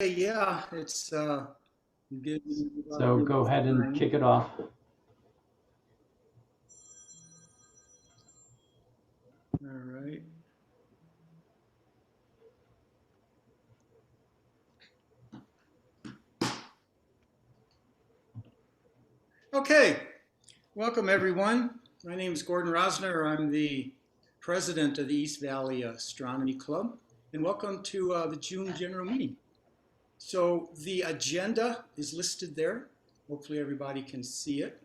Yeah, it's getting about So the go ahead and time. kick it off. All right. Okay. Welcome, everyone. My name is Gordon Rosner. I'm the president of the East Valley Astronomy Club, and welcome to the June General Meeting. So the agenda is listed there. Hopefully everybody can see it.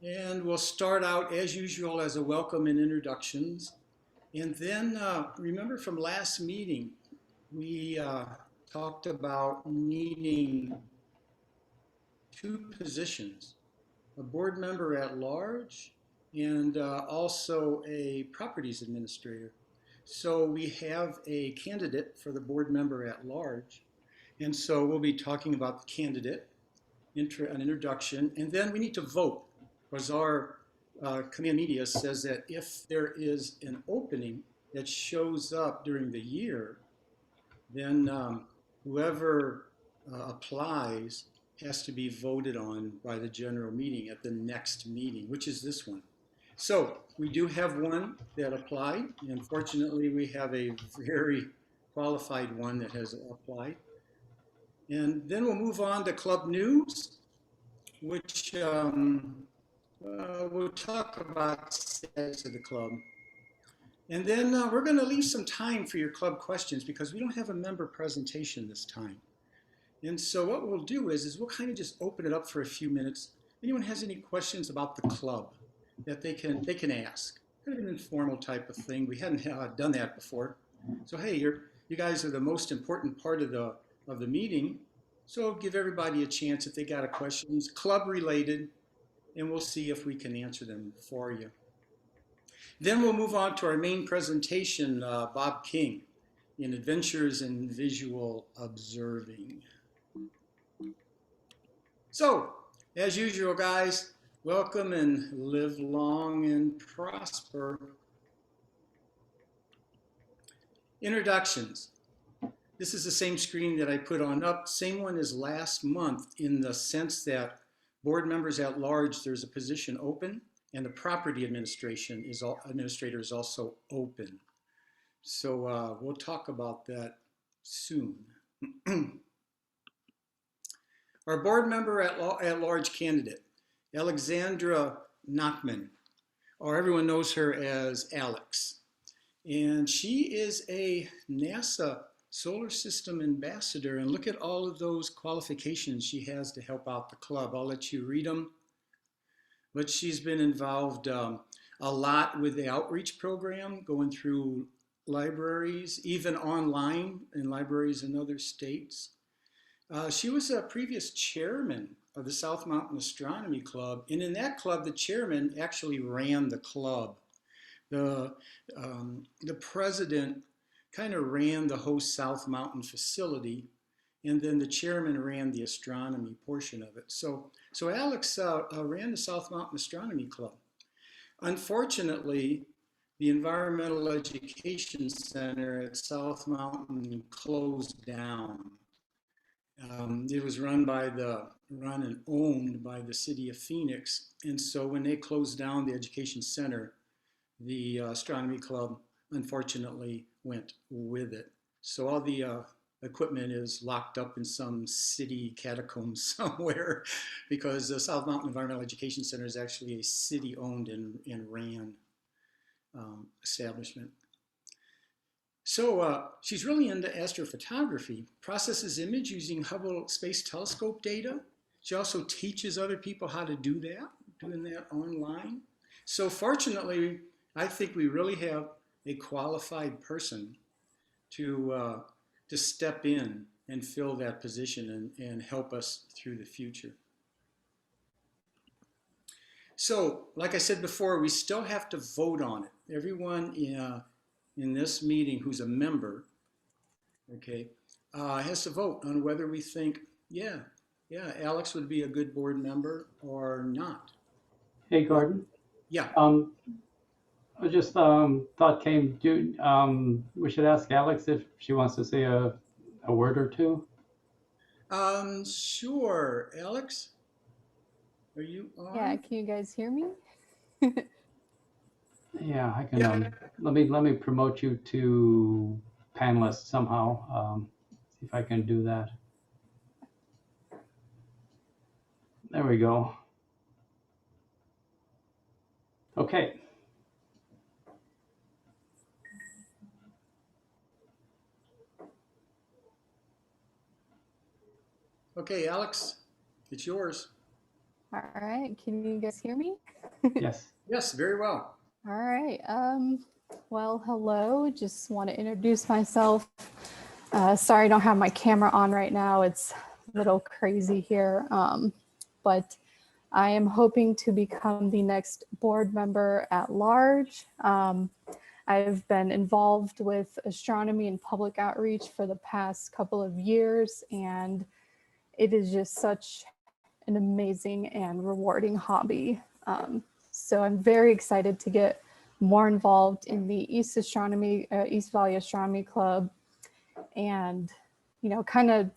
And we'll start out as usual as a welcome and introductions. And then remember from last meeting, we talked about needing two positions, a board member at large and also a properties administrator. So we have a candidate for the board member at large. And so we'll be talking about the candidate, an introduction, and then we need to vote because our command media says that if there is an opening that shows up during the year, then whoever applies has to be voted on by the general meeting at the next meeting, which is this one. So we do have one that applied, and fortunately we have a very qualified one that has applied. And then we'll move on to club news, which we'll talk about status of the club. And then we're going to leave some time for your club questions because we don't have a member presentation this time. And so what we'll do is we'll kind of just open it up for a few minutes. If anyone has any questions about the club that they can ask. Kind of an informal type of thing. We hadn't done that before. So hey, you guys are the most important part of the meeting. So give everybody a chance if they got a questions, club related, and we'll see if we can answer them for you. Then we'll move on to our main presentation, Bob King, in Adventures in Visual Observing. So, as usual, guys, welcome and live long and prosper. Introductions. This is the same screen that I put on up, same one as last month in the sense that board members at large, there's a position open, and the property administrator is also open. So we'll talk about that soon. Our board member at large candidate, Alexandra Nachman, or everyone knows her as Alex. And she is a NASA Solar System Ambassador, and look at all of those qualifications she has to help out the club. I'll let you read them. But she's been involved a lot with the outreach program, going through libraries, even online in libraries in other states. She was a previous chairman of the South Mountain Astronomy Club, and in that club, the chairman actually ran the club. The president kind of ran the host South Mountain facility, and then the chairman ran the astronomy portion of it. So Alex ran the South Mountain Astronomy Club. Unfortunately, the Environmental Education Center at South Mountain closed down. It was run and owned by the city of Phoenix, and so when they closed down the education center, the astronomy club unfortunately went with it. So all the equipment is locked up in some city catacombs somewhere because the South Mountain Environmental Education Center is actually a city-owned and ran establishment. So she's really into astrophotography, processes image using Hubble Space Telescope data. She also teaches other people how to do that, doing that online. So fortunately, I think we really have a qualified person to step in and fill that position and help us through the future. So, like I said before, we still have to vote on it. Everyone in this meeting who's a member, okay, has to vote on whether we think, yeah, Alex would be a good board member or not. Hey, Gordon. Yeah. I just thought we should ask Alex if she wants to say a word or two. Sure. Alex, are you Yeah, on? can you guys hear me? Yeah, I can, Yeah. let me promote you to panelist somehow. See if I can do that. There we go. Okay. Okay, Alex, it's yours. All right, can you guys hear me? Yes. Yes, very well. All right. Well, hello. Just want to introduce myself. Sorry, I don't have my camera on right now. It's a little crazy here. But I am hoping to become the next board member at large. I've been involved with astronomy and public outreach for the past couple of years, and it is just such an amazing and rewarding hobby. So I'm very excited to get more involved in the East Valley Astronomy Club, and kind of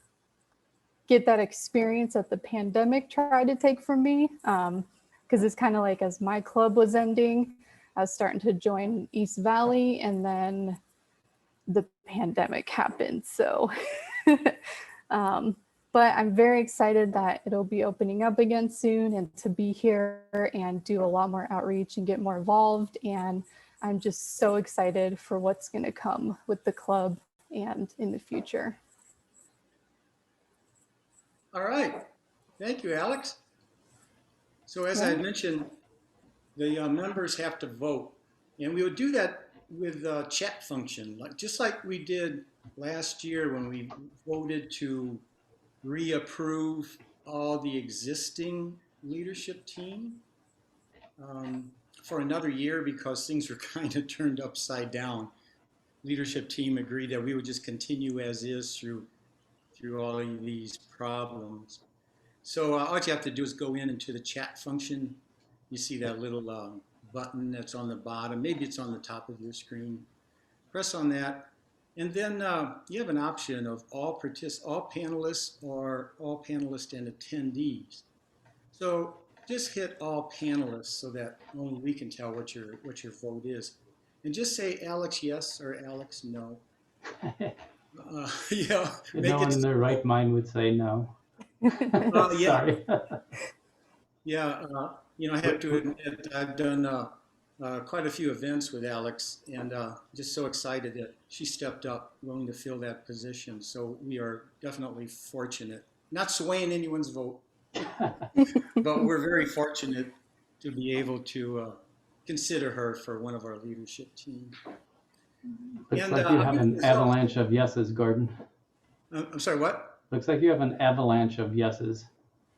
get that experience that the pandemic tried to take from me. Because it's kind of like as my club was ending, I was starting to join East Valley, and then the pandemic happened. So um, but I'm very excited that it'll be opening up again soon, and to be here and do a lot more outreach and get more involved. And I'm just so excited for what's going to come with the club and in the future. All right. Thank you, Alex. So as I Yeah. mentioned, the members have to vote, and we would do that with the chat function, just like we did last year when we voted to reapprove all the existing leadership team um, for another year because things were kind of turned upside down. Leadership team agreed that we would just continue as is through all of these problems. So all you have to do is go into the chat function. You see that little button that's on the bottom. Maybe it's on the top of your screen. Press on that, and then you have an option of all panelists or all panelists and attendees. So just hit all panelists so that only we can tell what your vote is, and just say Alex yes or Alex no. Yeah, No make one it in their right simple. mind would say no. Yeah, Sorry. yeah. I have Wait, to admit I've done quite a few events with Alex, and just so excited that she stepped up, willing to fill that position. So we are definitely fortunate. Not swaying anyone's vote, but we're very fortunate to be able to consider her for one of our leadership team. Looks And like you I'll have give the an results. avalanche of yeses, Gordon. I'm sorry, what? Looks like you have an avalanche of yeses.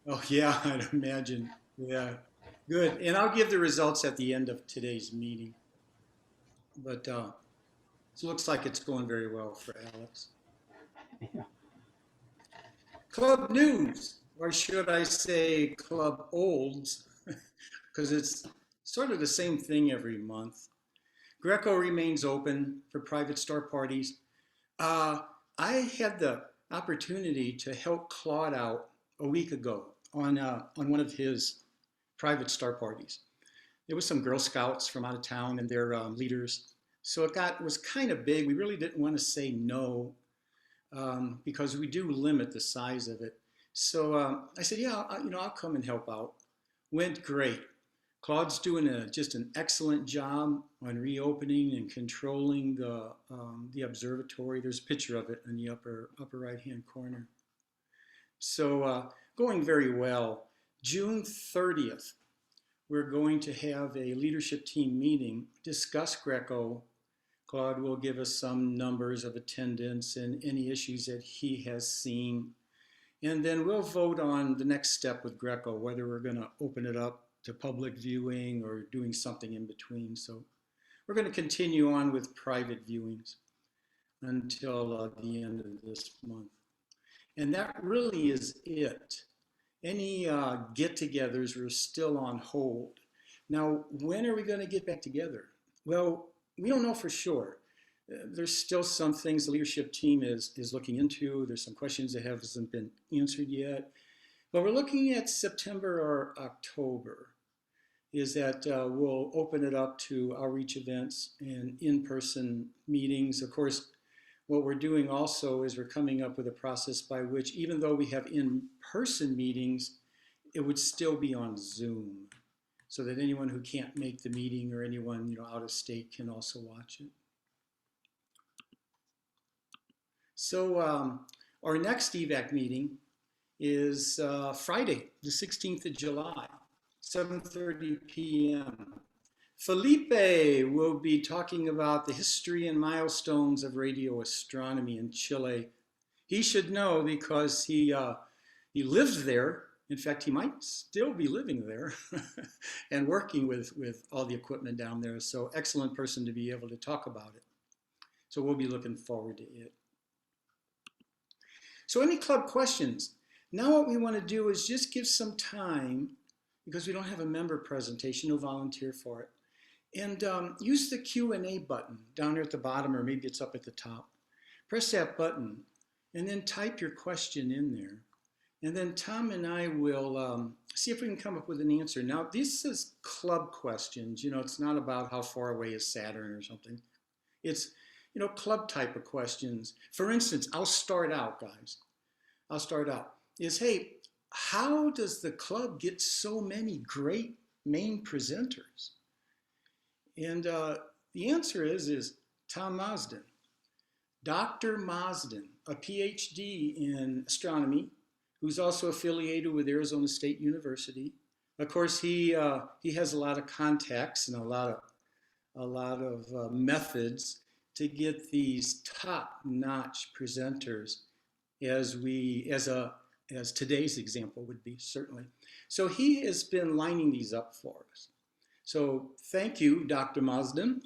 Oh, yeah, I'd imagine. Yeah, good. And I'll give the results at the end of today's meeting. But it looks like it's going very well for Alex. Yeah. Club news, or should I say club olds, because it's sort of the same thing every month. Greco remains open for private star parties. Uh, I had the opportunity to help Claude out a week ago on one of his private star parties. There was some Girl Scouts from out of town and their leaders, so was kind of big. We really didn't want to say no because we do limit the size of it. So I said, yeah, I'll come and help out. Went great. Claude's doing just an excellent job on reopening and controlling the observatory. There's a picture of it in the upper right hand corner. So going very well. June 30th, we're going to have a leadership team meeting, discuss Greco. Claude will give us some numbers of attendance and any issues that he has seen. And then we'll vote on the next step with Greco, whether we're going to open it up to public viewing or doing something in between. So we're going to continue on with private viewings until the end of this month. And that really is it. Any get-togethers are still on hold. Now, when are we going to get back together? Well, we don't know for sure. there's still some things the leadership team is looking into. There's some questions that haven't been answered yet. But we're looking at September or October, is that we'll open it up to outreach events and in-person meetings. Of course, what we're doing also is we're coming up with a process by which, even though we have in-person meetings, it would still be on Zoom, so that anyone who can't make the meeting or anyone out of state can also watch it. So our next EVAC meeting is Friday, the 16th of July, 7:30 p.m. Felipe will be talking about the history and milestones of radio astronomy in Chile. He should know because he lived there. In fact, he might still be living there and working with all the equipment down there. So excellent person to be able to talk about it. So we'll be looking forward to it. So any club questions? Now what we want to do is just give some time, because we don't have a member presentation, no volunteer for it. And use the Q&A button down there at the bottom, or maybe it's up at the top. Press that button and then type your question in there. And then Tom and I will see if we can come up with an answer. Now, this is club questions. It's not about how far away is Saturn or something. It's, club type of questions. For instance, I'll start out, guys. I'll start out. Hey, how does the club get so many great main presenters? And the answer is Tom Marsden. Dr. Marsden, a PhD in astronomy, who's also affiliated with Arizona State University. Of course, he has a lot of contacts and a lot of methods to get these top-notch presenters, as today's example would be, certainly. So he has been lining these up for us. So thank you, Dr. Marsden,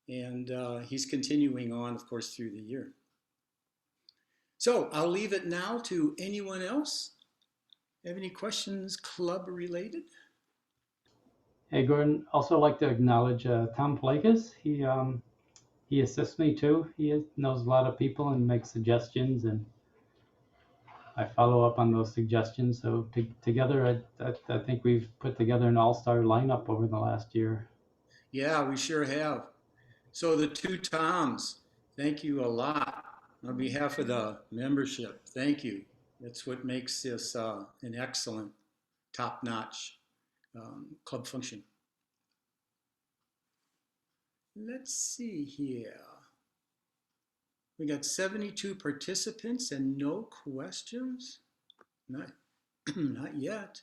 and he's continuing on, of course, through the year. So I'll leave it now to anyone else. Have any questions club related? Hey, Gordon, also like to acknowledge Tom Plakas. He assists me too. He knows a lot of people and makes suggestions, and I follow up on those suggestions. So together, I think we've put together an all-star lineup over the last year. Yeah, we sure have. So the two Toms, thank you a lot. On behalf of the membership, thank you. That's what makes this an excellent, top-notch club function. Let's see here. We got 72 participants and no questions? Not yet.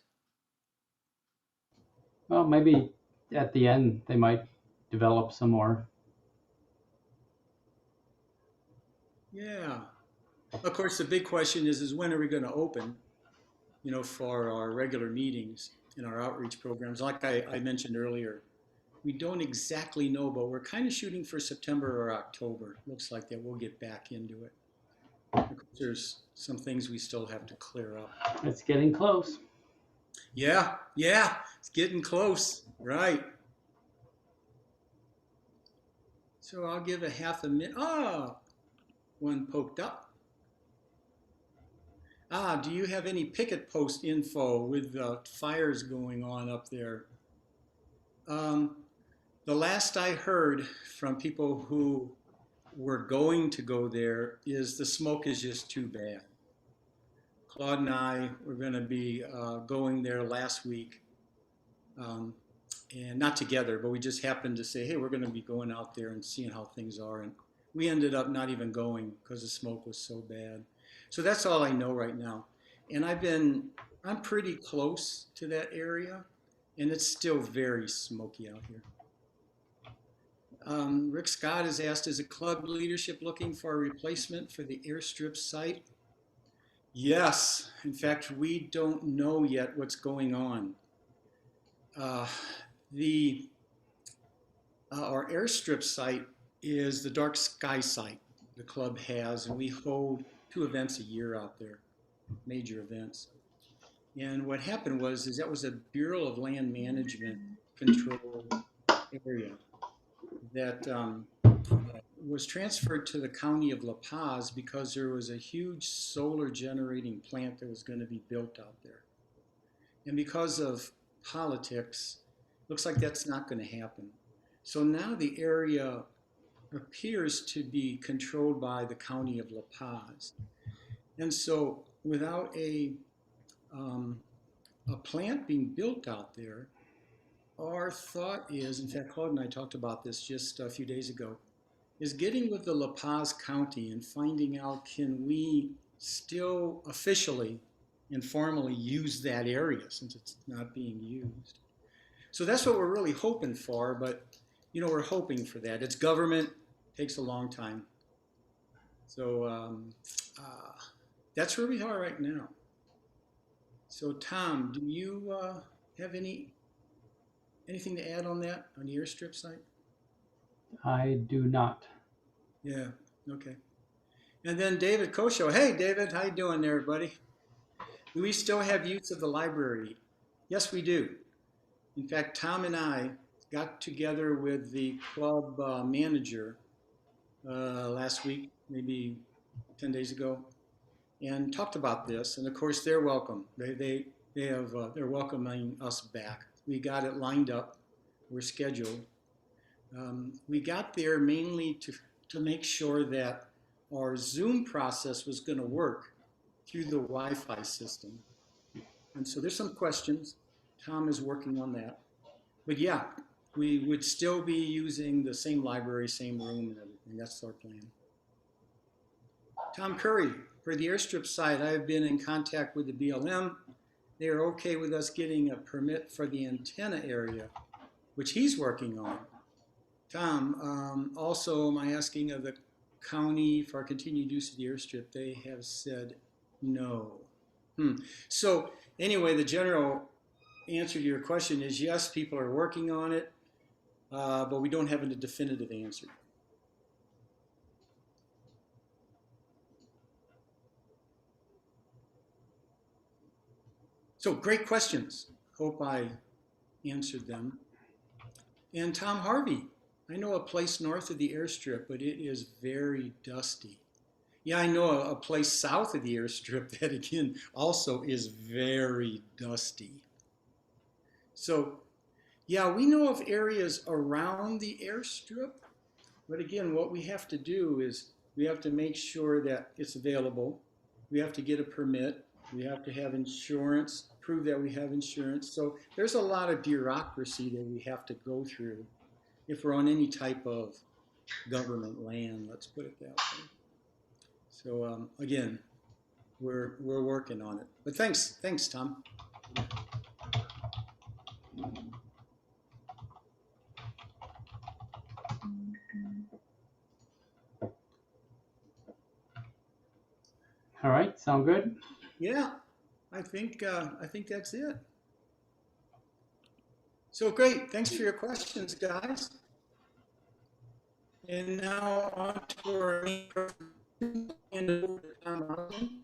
Well, maybe at the end they might develop some more. Yeah. Of course, the big question is when are we going to open, for our regular meetings and our outreach programs? Like I mentioned earlier, we don't exactly know, but we're kind of shooting for September or October. Looks like that we'll get back into it. Of course, there's some things we still have to clear up. It's getting close. Yeah, it's getting close, right? So I'll give a half a minute. One poked up. Do you have any picket post info with fires going on up there? The last I heard from people who were going to go there is the smoke is just too bad. Claude and I were going to be going there last week, and not together, but we just happened to say, hey, we're going to be going out there and seeing how things are. And we ended up not even going because the smoke was so bad. So that's all I know right now. And I'm pretty close to that area, and it's still very smoky out here. Rick Scott has asked, is the club leadership looking for a replacement for the airstrip site? Yes. In fact, we don't know yet what's going on. Our airstrip site is the dark sky site the club has, and we hold 2 events a year out there, major events. And what happened was that was a Bureau of Land Management control area that was transferred to the county of La Paz because there was a huge solar generating plant that was going to be built out there. And because of politics, looks like that's not going to happen. So now the area appears to be controlled by the county of La Paz. And so without a plant being built out there, our thought is, in fact, Claude and I talked about this just a few days ago, is getting with the La Paz County and finding out, can we still officially and formally use that area since it's not being used? So that's what we're really hoping for, but we're hoping for that. It's government, takes a long time. So that's where we are right now. So Tom, do you have anything to add on that, on the airstrip site? I do not. Yeah, okay. And then David Kosho. Hey, David, how you doing there, buddy? Do we still have use of the library? Yes, we do. In fact, Tom and I got together with the club manager last week, maybe 10 days ago, and talked about this. And of course, they're welcome. They're welcoming us back. We got it lined up. We're scheduled. We got there mainly to make sure that our Zoom process was going to work through the Wi-Fi system. And so there's some questions. Tom is working on that. But yeah, we would still be using the same library, same room and everything. That's our plan. Tom Curry, for the airstrip site, I've been in contact with the BLM. They are okay with us getting a permit for the antenna area, which he's working on. Tom, also am I asking of the county for continued use of the airstrip? They have said no. So anyway, the general answer to your question is yes, people are working on it, but we don't have a definitive answer. So great questions. Hope I answered them. And Tom Harvey, I know a place north of the airstrip, but it is very dusty. Yeah, I know a place south of the airstrip that again also is very dusty. So yeah, we know of areas around the airstrip, but again, what we have to do is we have to make sure that it's available. We have to get a permit. We have to have insurance, prove that we have insurance. So there's a lot of bureaucracy that we have to go through if we're on any type of government land, let's put it that way. So again, we're working on it. But thanks, Tom. All right, sound good? Yeah, I think that's it. So great, thanks for your questions, guys. And now on to our main person, and Tom Roslin.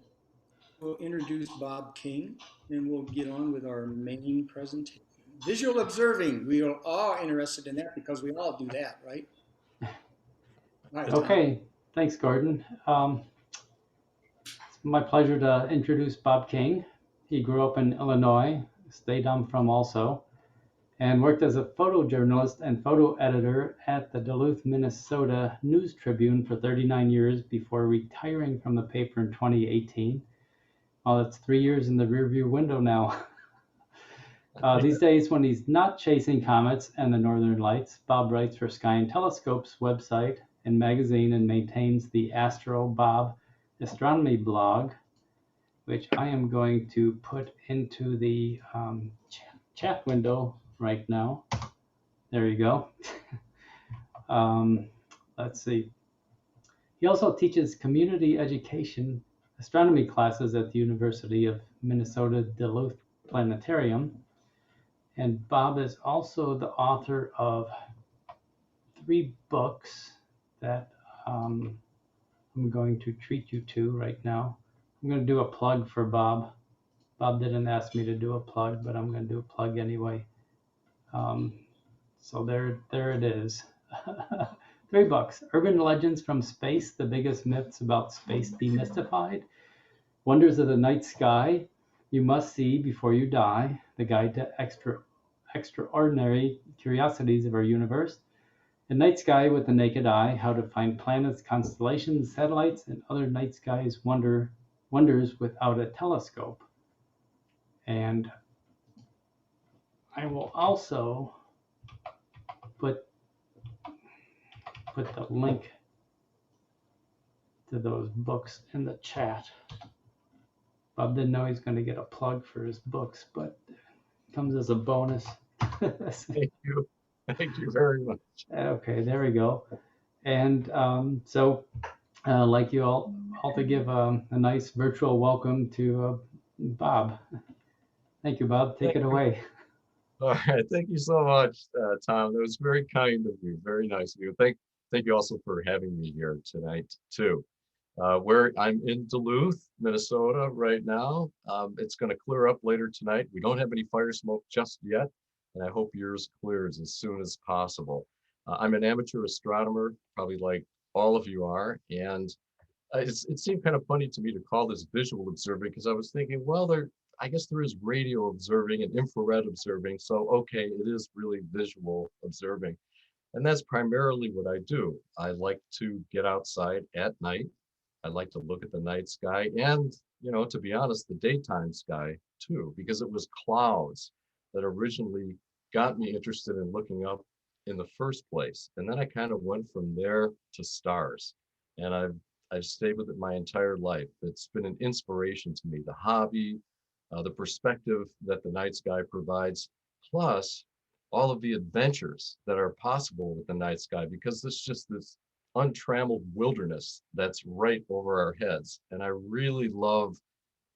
We'll introduce Bob King, and we'll get on with our main presentation. Visual observing, we are all interested in that because we all do that, right? All right, okay, thanks, Gordon. It's my pleasure to introduce Bob King. He grew up in Illinois, state I'm from also, and worked as a photojournalist and photo editor at the Duluth, Minnesota News Tribune for 39 years before retiring from the paper in 2018. Well, it's 3 years in the rearview window now. These days, when he's not chasing comets and the northern lights, Bob writes for Sky and Telescope's website and magazine and maintains the Astro Bob astronomy blog, which I am going to put into the chat window right now. There you go. Let's see. He also teaches community education astronomy classes at the University of Minnesota Duluth Planetarium. And Bob is also the author of 3 books that I'm going to treat you to right now. I'm going to do a plug for Bob. Bob didn't ask me to do a plug, but I'm going to do a plug anyway. So there it is. 3 books: Urban Legends from Space, The Biggest Myths About Space Demystified; Wonders of the Night Sky, You Must See Before You Die, The Guide to Extraordinary Curiosities of Our Universe; The Night Sky with the Naked Eye, How to Find Planets, Constellations, Satellites, and Other Night Skies Wonders Without a Telescope. And I will also put the link to those books in the chat. Bob didn't know he's going to get a plug for his books, but it comes as a bonus. Thank you. Thank you very much. Okay, there we go. And so I'd like you all to give a nice virtual welcome to Bob. Thank you, Bob. Take it away. All right. Thank you so much, Tom. That was very kind of you. Very nice of you. Thank you also for having me here tonight, too. Where I'm in Duluth, Minnesota right now. It's going to clear up later tonight. We don't have any fire smoke just yet, and I hope yours clears as soon as possible. I'm an amateur astronomer, probably like all of you are, and it seemed kind of funny to me to call this visual observing, because I was thinking, well, I guess there is radio observing and infrared observing, so okay, it is really visual observing. And that's primarily what I do. I like to get outside at night. I like to look at the night sky and, to be honest, the daytime sky too, because it was clouds that originally got me interested in looking up in the first place. And then I kind of went from there to stars. And I've stayed with it my entire life. It's been an inspiration to me, the hobby, the perspective that the night sky provides, plus all of the adventures that are possible with the night sky, because it's just this untrammeled wilderness that's right over our heads. And I really love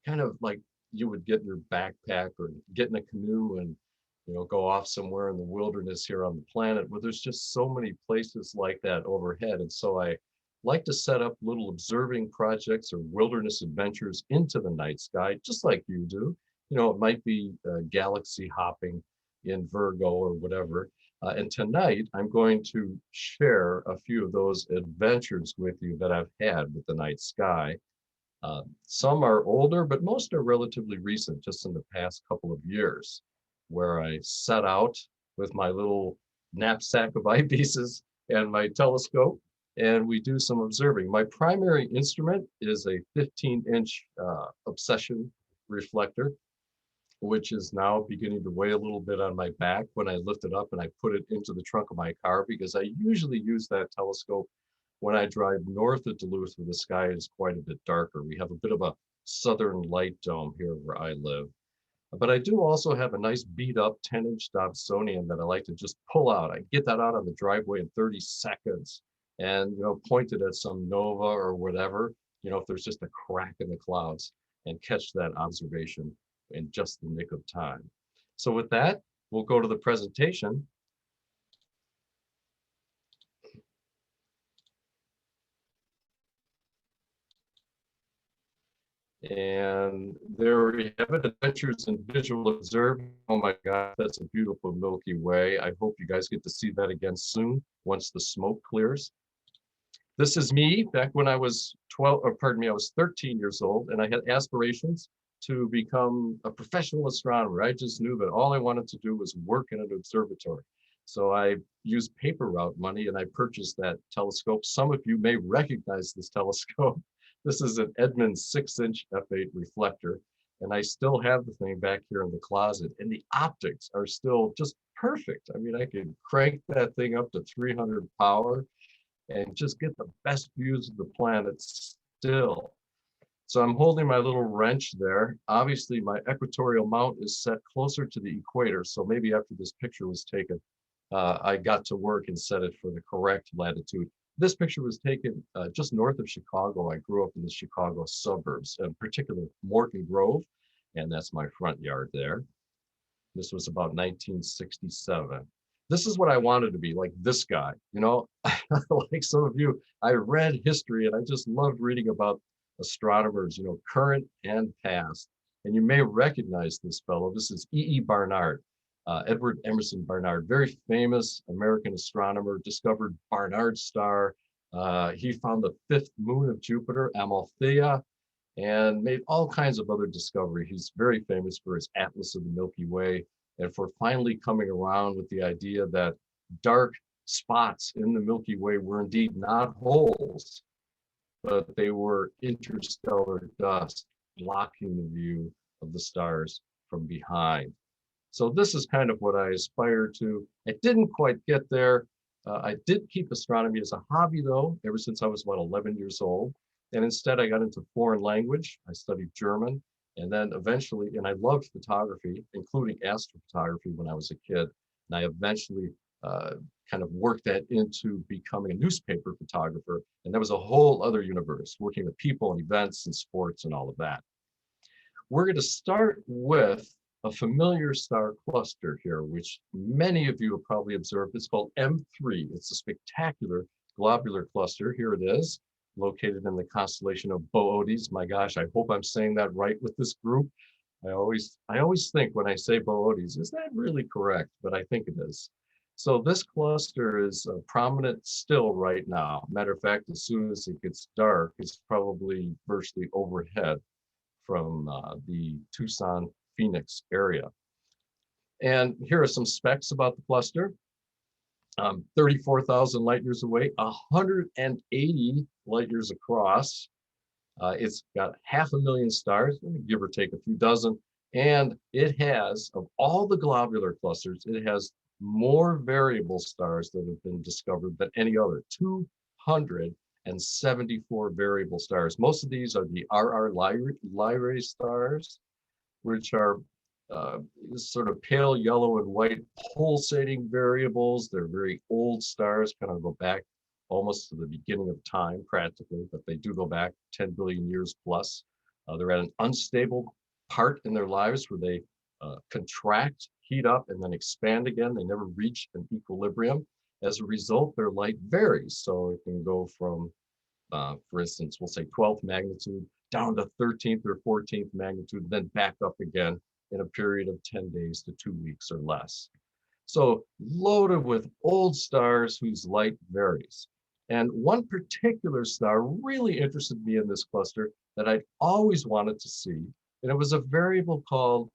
kind of like you would get in your backpack or get in a canoe and go off somewhere in the wilderness here on the planet, where there's just so many places like that overhead. And so I like to set up little observing projects or wilderness adventures into the night sky, just like you do. It might be galaxy hopping in Virgo or whatever. And tonight, I'm going to share a few of those adventures with you that I've had with the night sky. Some are older, but most are relatively recent, just in the past couple of years, where I set out with my little knapsack of eyepieces and my telescope, and we do some observing. My primary instrument is a 15-inch obsession reflector, which is now beginning to weigh a little bit on my back when I lift it up and I put it into the trunk of my car, because I usually use that telescope when I drive north of Duluth, where the sky is quite a bit darker. We have a bit of a southern light dome here where I live. But I do also have a nice beat up 10-inch Dobsonian that I like to just pull out. I get that out on the driveway in 30 seconds and, point it at some nova or whatever, if there's just a crack in the clouds, and catch that observation in just the nick of time. So with that, we'll go to the presentation. And there we have it, Adventures in Visual Observing. Oh my God, that's a beautiful Milky Way. I hope you guys get to see that again soon, once the smoke clears. This is me back when I was I was 13 years old, and I had aspirations to become a professional astronomer. I just knew that all I wanted to do was work in an observatory. So I used paper route money and I purchased that telescope. Some of you may recognize this telescope. This is an Edmunds 6-inch f8 reflector, and I still have the thing back here in the closet, and the optics are still just perfect. I mean, I could crank that thing up to 300 power and just get the best views of the planet still. So I'm holding my little wrench there. Obviously, my equatorial mount is set closer to the equator, so maybe after this picture was taken, I got to work and set it for the correct latitude. This picture was taken just north of Chicago. I grew up in the Chicago suburbs, in particular Morton Grove, and that's my front yard there. This was about 1967. This is what I wanted to be, like this guy, like some of you. I read history and I just loved reading about astronomers, current and past. And you may recognize this fellow. This is E.E. Barnard. Edward Emerson Barnard, very famous American astronomer, discovered Barnard star. He found the fifth moon of Jupiter, Amalthea, and made all kinds of other discoveries. He's very famous for his Atlas of the Milky Way and for finally coming around with the idea that dark spots in the Milky Way were indeed not holes, but they were interstellar dust blocking the view of the stars from behind. So this is kind of what I aspired to. I didn't quite get there. I did keep astronomy as a hobby though, ever since I was about 11 years old. And instead I got into foreign language. I studied German, and then eventually, and I loved photography, including astrophotography when I was a kid. And I eventually kind of worked that into becoming a newspaper photographer. And that was a whole other universe, working with people and events and sports and all of that. We're going to start with a familiar star cluster here, which many of you have probably observed. It's called M3. It's a spectacular globular cluster. Here it is, located in the constellation of Boötes. My gosh, I hope I'm saying that right with this group. I always think when I say Boötes, is that really correct? But I think it is. So this cluster is prominent still right now. Matter of fact, as soon as it gets dark, it's probably virtually overhead from the Tucson, Phoenix area. And here are some specs about the cluster. 34,000 light years away, 180 light years across. It's got 500,000 stars, give or take a few dozen. And it has, of all the globular clusters, it has more variable stars that have been discovered than any other, 274 variable stars. Most of these are the RR Lyrae stars, which are sort of pale yellow and white pulsating variables. They're very old stars, kind of go back almost to the beginning of time practically, but they do go back 10 billion years plus. They're at an unstable part in their lives where they contract, heat up, and then expand again. They never reach an equilibrium. As a result, their light varies. So it can go from, for instance, we'll say 12th magnitude down to 13th or 14th magnitude, then back up again in a period of 10 days to 2 weeks or less. So loaded with old stars whose light varies. And one particular star really interested me in this cluster that I'd always wanted to see, and it was a variable called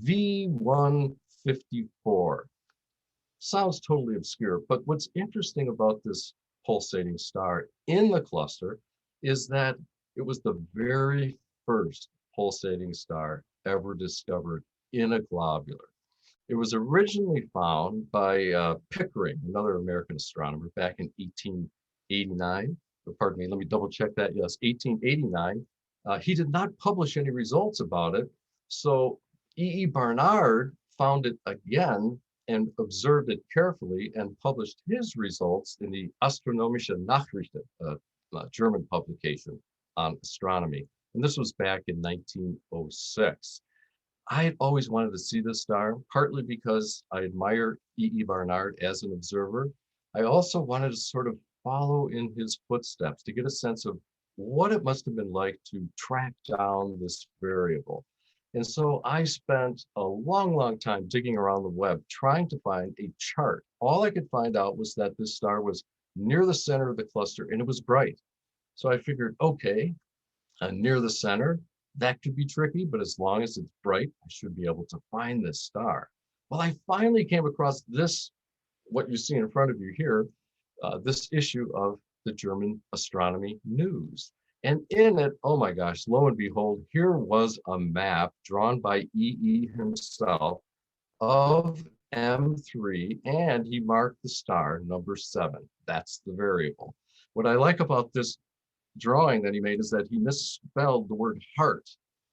V154. Sounds totally obscure, but what's interesting about this pulsating star in the cluster is that it was the very first pulsating star ever discovered in a globular. It was originally found by Pickering, another American astronomer, back in 1889. Pardon me, let me double check that. Yes, 1889. He did not publish any results about it. So E. Barnard found it again and observed it carefully and published his results in the Astronomische Nachrichten, German publication on astronomy. And this was back in 1906. I had always wanted to see this star, partly because I admire E. Barnard as an observer. I also wanted to sort of follow in his footsteps to get a sense of what it must have been like to track down this variable. And so I spent a long, long time digging around the web trying to find a chart. All I could find out was that this star was near the center of the cluster and it was bright. So I figured, okay, near the center, that could be tricky, but as long as it's bright, I should be able to find this star. Well, I finally came across this, what you see in front of you here, this issue of the German Astronomy News. And in it, oh my gosh, lo and behold, here was a map drawn by E.E. himself of M3, and he marked the star number 7. That's the variable. What I like about this drawing that he made is that he misspelled the word heart.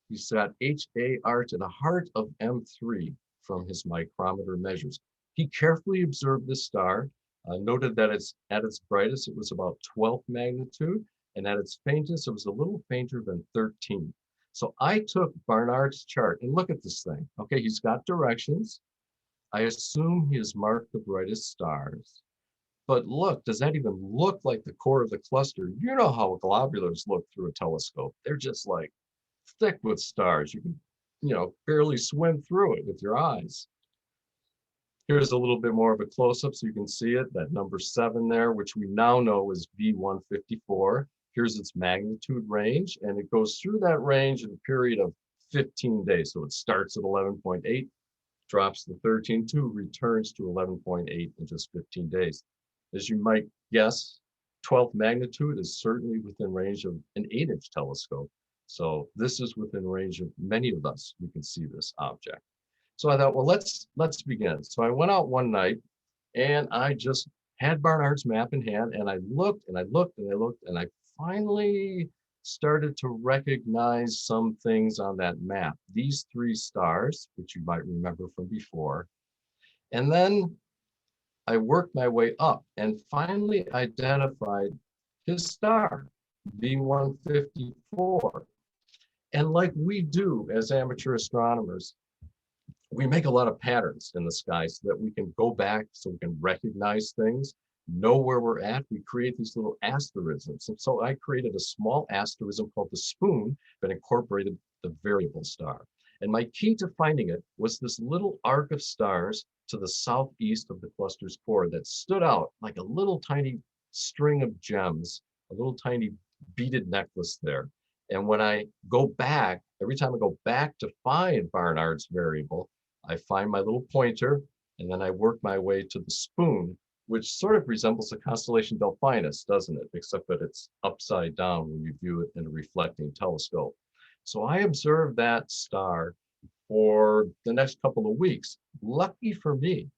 He said H-A-R-T in the heart of M3 from his micrometer measures. He carefully observed this star, noted that it's at its brightest, it was about 12th magnitude, and at its faintest, it was a little fainter than 13. So I took Barnard's chart and look at this thing. Okay, he's got directions. I assume he has marked the brightest stars. But look, does that even look like the core of the cluster? You know how globulars look through a telescope. They're just like thick with stars. You can, barely swim through it with your eyes. Here's a little bit more of a close-up so you can see it, that number 7 there, which we now know is V154. Here's its magnitude range, and it goes through that range in a period of 15 days. So it starts at 11.8, drops to 13.2, returns to 11.8 in just 15 days. As you might guess, 12th magnitude is certainly within range of an 8-inch telescope. So this is within range of many of us who can see this object. So I thought, well, let's begin. So I went out one night and I just had Barnard's map in hand, and I looked and I looked and I looked, and I finally started to recognize some things on that map. These 3 stars, which you might remember from before. And then I worked my way up and finally identified his star, V154. And like we do as amateur astronomers, we make a lot of patterns in the sky so that we can go back, so we can recognize things, know where we're at. We create these little asterisms. And so I created a small asterism called the spoon that incorporated the variable star. And my key to finding it was this little arc of stars to the southeast of the cluster's core that stood out like a little tiny string of gems, a little tiny beaded necklace there. And when I go back, every time I go back to find Barnard's variable, I find my little pointer, and then I work my way to the spoon, which sort of resembles the constellation Delphinus, doesn't it? Except that it's upside down when you view it in a reflecting telescope. So I observed that star for the next couple of weeks. Lucky for me,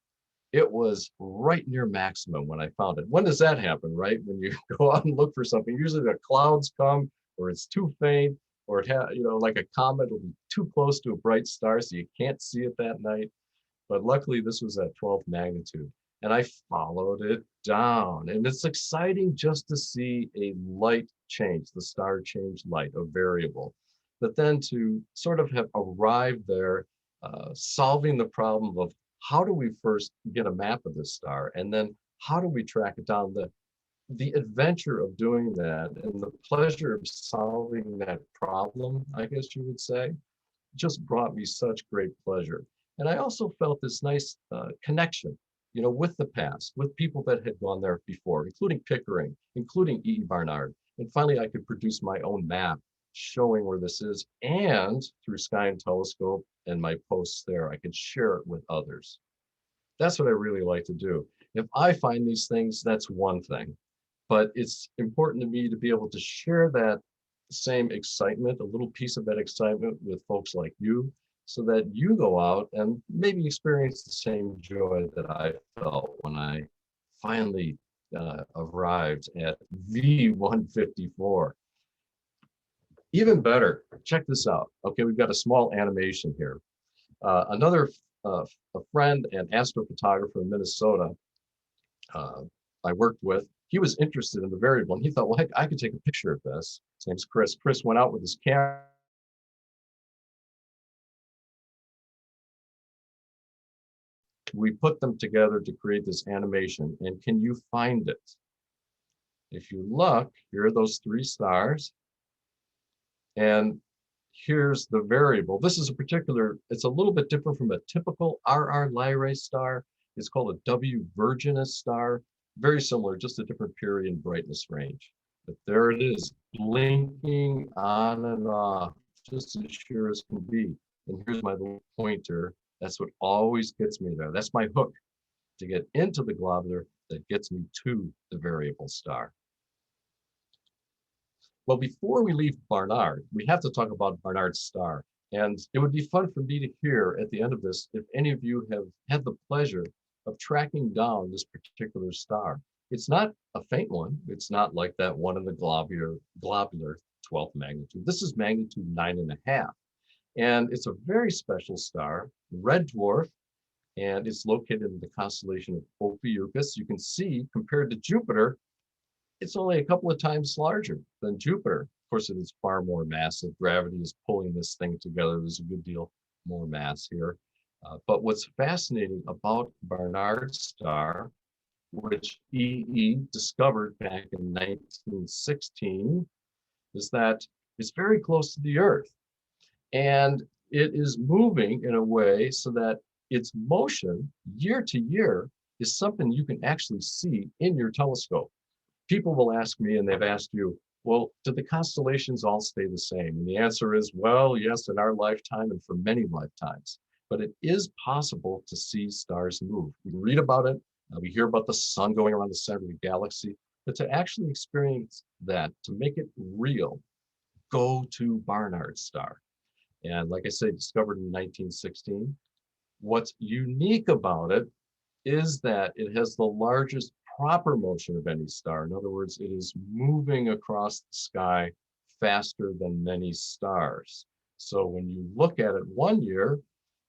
it was right near maximum when I found it. When does that happen, right? When you go out and look for something, usually the clouds come, or it's too faint, or like a comet will be too close to a bright star, so you can't see it that night. But luckily, this was at 12th magnitude, and I followed it down. And it's exciting just to see a light change, the star change light, a variable. But then to sort of have arrived there, solving the problem of how do we first get a map of this star, and then how do we track it down? The adventure of doing that and the pleasure of solving that problem, I guess you would say, just brought me such great pleasure. And I also felt this nice connection, with the past, with people that had gone there before, including Pickering, including E. Barnard. And finally, I could produce my own map showing where this is, and through Sky and Telescope and my posts there, I could share it with others. That's what I really like to do. If I find these things, that's one thing. But it's important to me to be able to share that same excitement, a little piece of that excitement with folks like you, so that you go out and maybe experience the same joy that I felt when I finally arrived at V154. Even better, check this out. Okay, we've got a small animation here. Another a friend and astrophotographer in Minnesota I worked with, he was interested in the variable, and he thought, well, heck, I could take a picture of this. His name's Chris. Chris went out with his camera. We put them together to create this animation, and can you find it? If you look, here are those 3 stars, and here's the variable. This is it's a little bit different from a typical RR Lyrae star. It's called a W Virginis star. Very similar, just a different period and brightness range. But there it is, blinking on and off, just as sure as can be. And here's my little pointer. That's what always gets me there. That's my hook to get into the globular that gets me to the variable star. Well, before we leave Barnard, we have to talk about Barnard's star. And it would be fun for me to hear at the end of this if any of you have had the pleasure of tracking down this particular star. It's not a faint one. It's not like that one in the globular 12th magnitude. This is magnitude 9.5. And it's a very special star, red dwarf, and it's located in the constellation of Ophiuchus. You can see, compared to Jupiter, it's only a couple of times larger than Jupiter. Of course, it is far more massive. Gravity is pulling this thing together. There's a good deal more mass here. But what's fascinating about Barnard's star, which EE discovered back in 1916, is that it's very close to the Earth. And it is moving in a way so that its motion year to year is something you can actually see in your telescope. People will ask me, and they've asked you, well, do the constellations all stay the same? And the answer is, well, yes, in our lifetime and for many lifetimes. But it is possible to see stars move. We read about it, we hear about the sun going around the center of the galaxy, but to actually experience that, to make it real, go to Barnard star. And like I say, discovered in 1916. What's unique about it is that it has the largest proper motion of any star. In other words, it is moving across the sky faster than many stars. So when you look at it one year,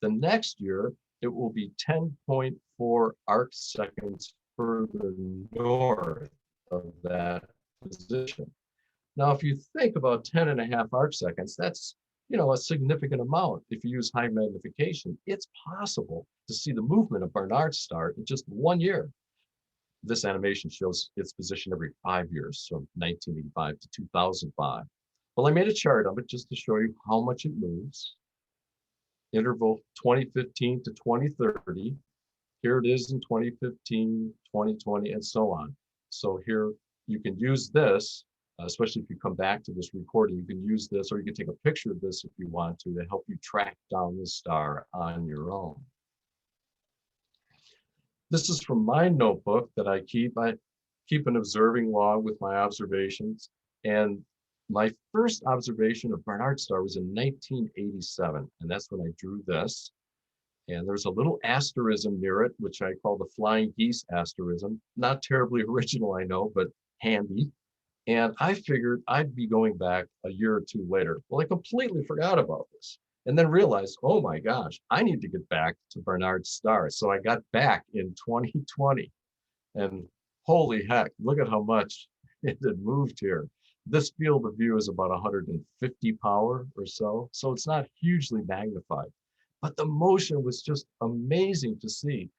the next year, it will be 10.4 arc seconds further north of that position. Now, if you think about 10.5 arc seconds, that's a significant amount. If you use high magnification, it's possible to see the movement of Barnard's star in just 1 year. This animation shows its position every 5 years, from 1985 to 2005. Well, I made a chart of it just to show you how much it moves. Interval 2015 to 2030. Here it is in 2015, 2020, and so on. So here you can use this, especially if you come back to this recording, you can use this, or you can take a picture of this if you want to help you track down the star on your own. This is from my notebook that I keep. I keep an observing log with my observations. And my first observation of Barnard star was in 1987. And that's when I drew this. And there's a little asterism near it, which I call the flying geese asterism. Not terribly original, I know, but handy. And I figured I'd be going back a year or two later. Well, I completely forgot about this. And then realized, oh my gosh, I need to get back to Barnard's star. So I got back in 2020. And holy heck, look at how much it had moved here. This field of view is about 150 power or so. So it's not hugely magnified. But the motion was just amazing to see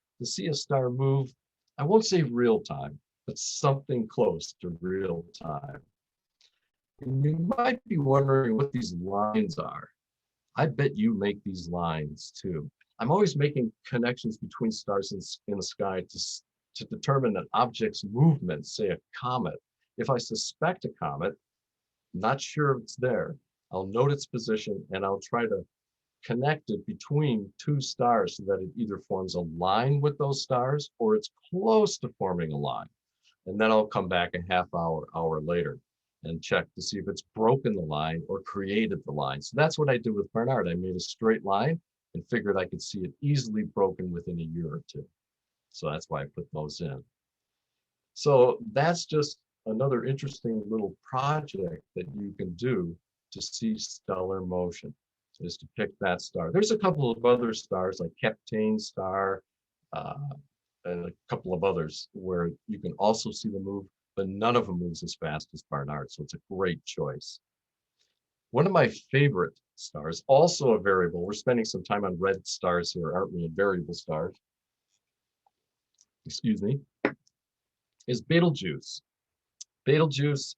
a star move. I won't say real time, but something close to real time. And you might be wondering what these lines are. I bet you make these lines too. I'm always making connections between stars in the sky to determine an object's movement, say a comet. If I suspect a comet, not sure if it's there, I'll note its position and I'll try to connect it between two stars so that it either forms a line with those stars or it's close to forming a line. And then I'll come back a half hour later and check to see if it's broken the line or created the line. So that's what I did with Barnard. I made a straight line and figured I could see it easily broken within a year or two. So that's why I put those in. So that's just another interesting little project that you can do to see stellar motion, is to pick that star. There's a couple of other stars like Captain Star and a couple of others where you can also see the move, but none of them moves as fast as Barnard, so it's a great choice. One of my favorite stars, also a variable, we're spending some time on red stars here, aren't we, in variable stars, excuse me, is Betelgeuse. Betelgeuse,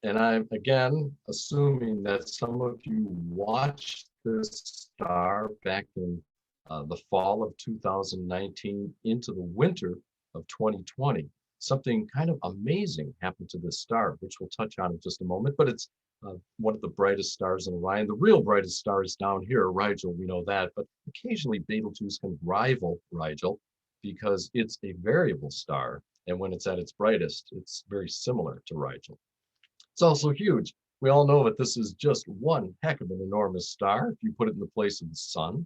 and I'm again assuming that some of you watched this star back in the fall of 2019 into the winter of 2020. Something kind of amazing happened to this star, which we'll touch on in just a moment, but it's one of the brightest stars in Orion. The real brightest star is down here, Rigel, we know that, but occasionally Betelgeuse can rival Rigel because it's a variable star, and when it's at its brightest, it's very similar to Rigel. It's also huge. We all know that this is just one heck of an enormous star. If you put it in the place of the sun,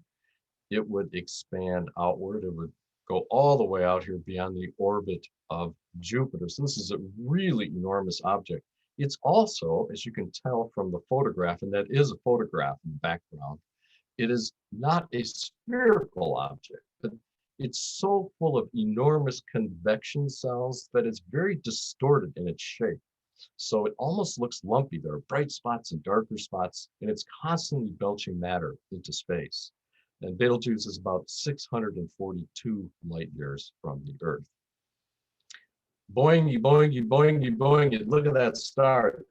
it would expand outward. It would go all the way out here beyond the orbit of Jupiter. So this is a really enormous object. It's also, as you can tell from the photograph, and that is a photograph in the background, it is not a spherical object, but it's so full of enormous convection cells that it's very distorted in its shape. So it almost looks lumpy. There are bright spots and darker spots, and it's constantly belching matter into space. And Betelgeuse is about 642 light years from the Earth. Boingy, boingy, boingy, boingy, look at that star.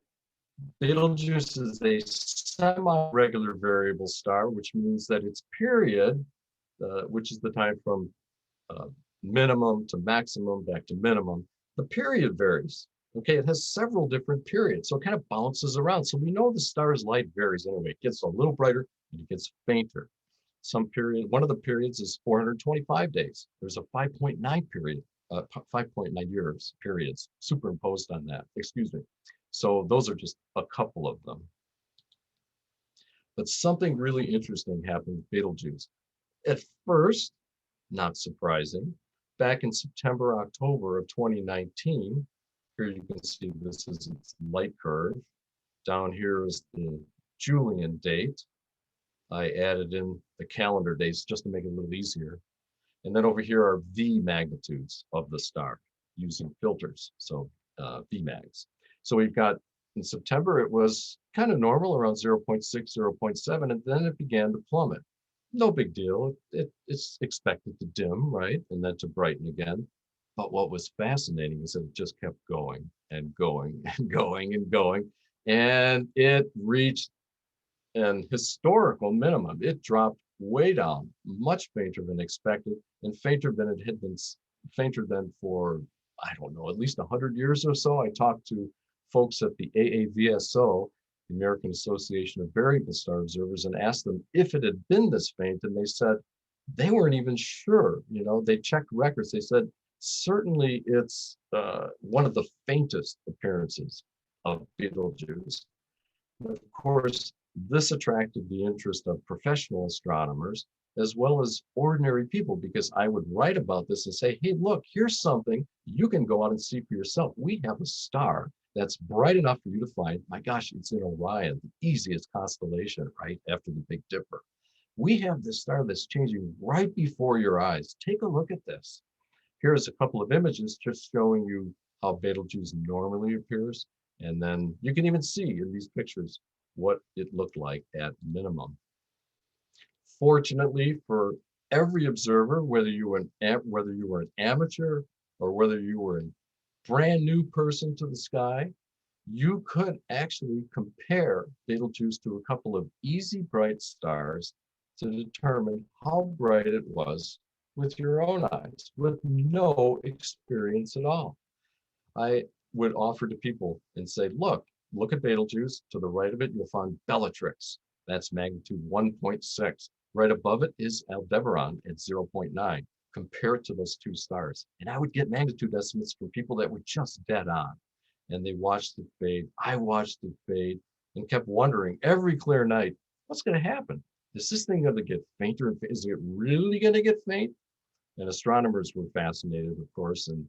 Betelgeuse is a semi-regular variable star, which means that its period which is the time from minimum to maximum back to minimum. The period varies. Okay, it has several different periods, so it kind of bounces around. So we know the star's light varies anyway. It gets a little brighter and it gets fainter. One of the periods is 425 days. There's a 5.9 period, 5.9 years periods superimposed on that, excuse me. So those are just a couple of them. But something really interesting happened with Betelgeuse. At first, not surprising, back in September, October of 2019, here you can see this is its light curve. Down here is the Julian date. I added in the calendar dates just to make it a little easier. And then over here are V magnitudes of the star using filters, so Vmags. So we've got, in September, it was kind of normal, around 0.6, 0.7, and then it began to plummet. No big deal. It's expected to dim, right? And then to brighten again. But what was fascinating is that it just kept going and going and going and going. And it reached an historical minimum. It dropped way down, much fainter than expected, and fainter than it had been, fainter than for, I don't know, at least 100 years or so. I talked to folks at the AAVSO, the American Association of Variable Star Observers, and asked them if it had been this faint, and they said they weren't even sure. You know, they checked records. They said certainly it's one of the faintest appearances of Betelgeuse. Of course, this attracted the interest of professional astronomers as well as ordinary people, because I would write about this and say, hey, look, here's something you can go out and see for yourself. We have a star that's bright enough for you to find. My gosh, it's in Orion, the easiest constellation, right after the Big Dipper. We have this star that's changing right before your eyes. Take a look at this. Here's a couple of images just showing you how Betelgeuse normally appears. And then you can even see in these pictures what it looked like at minimum. Fortunately for every observer, whether you were an amateur or whether you were a brand new person to the sky, you could actually compare Betelgeuse to a couple of easy bright stars to determine how bright it was with your own eyes, with no experience at all. I would offer to people and say, look at Betelgeuse. To the right of it, you'll find Bellatrix. That's magnitude 1.6. Right above it is Aldebaran at 0.9. Compare it to those two stars. And I would get magnitude estimates from people that were just dead on. And they watched it fade. I watched it fade and kept wondering every clear night, what's going to happen? Is this thing going to get fainter? Is it really going to get faint? And astronomers were fascinated, of course, and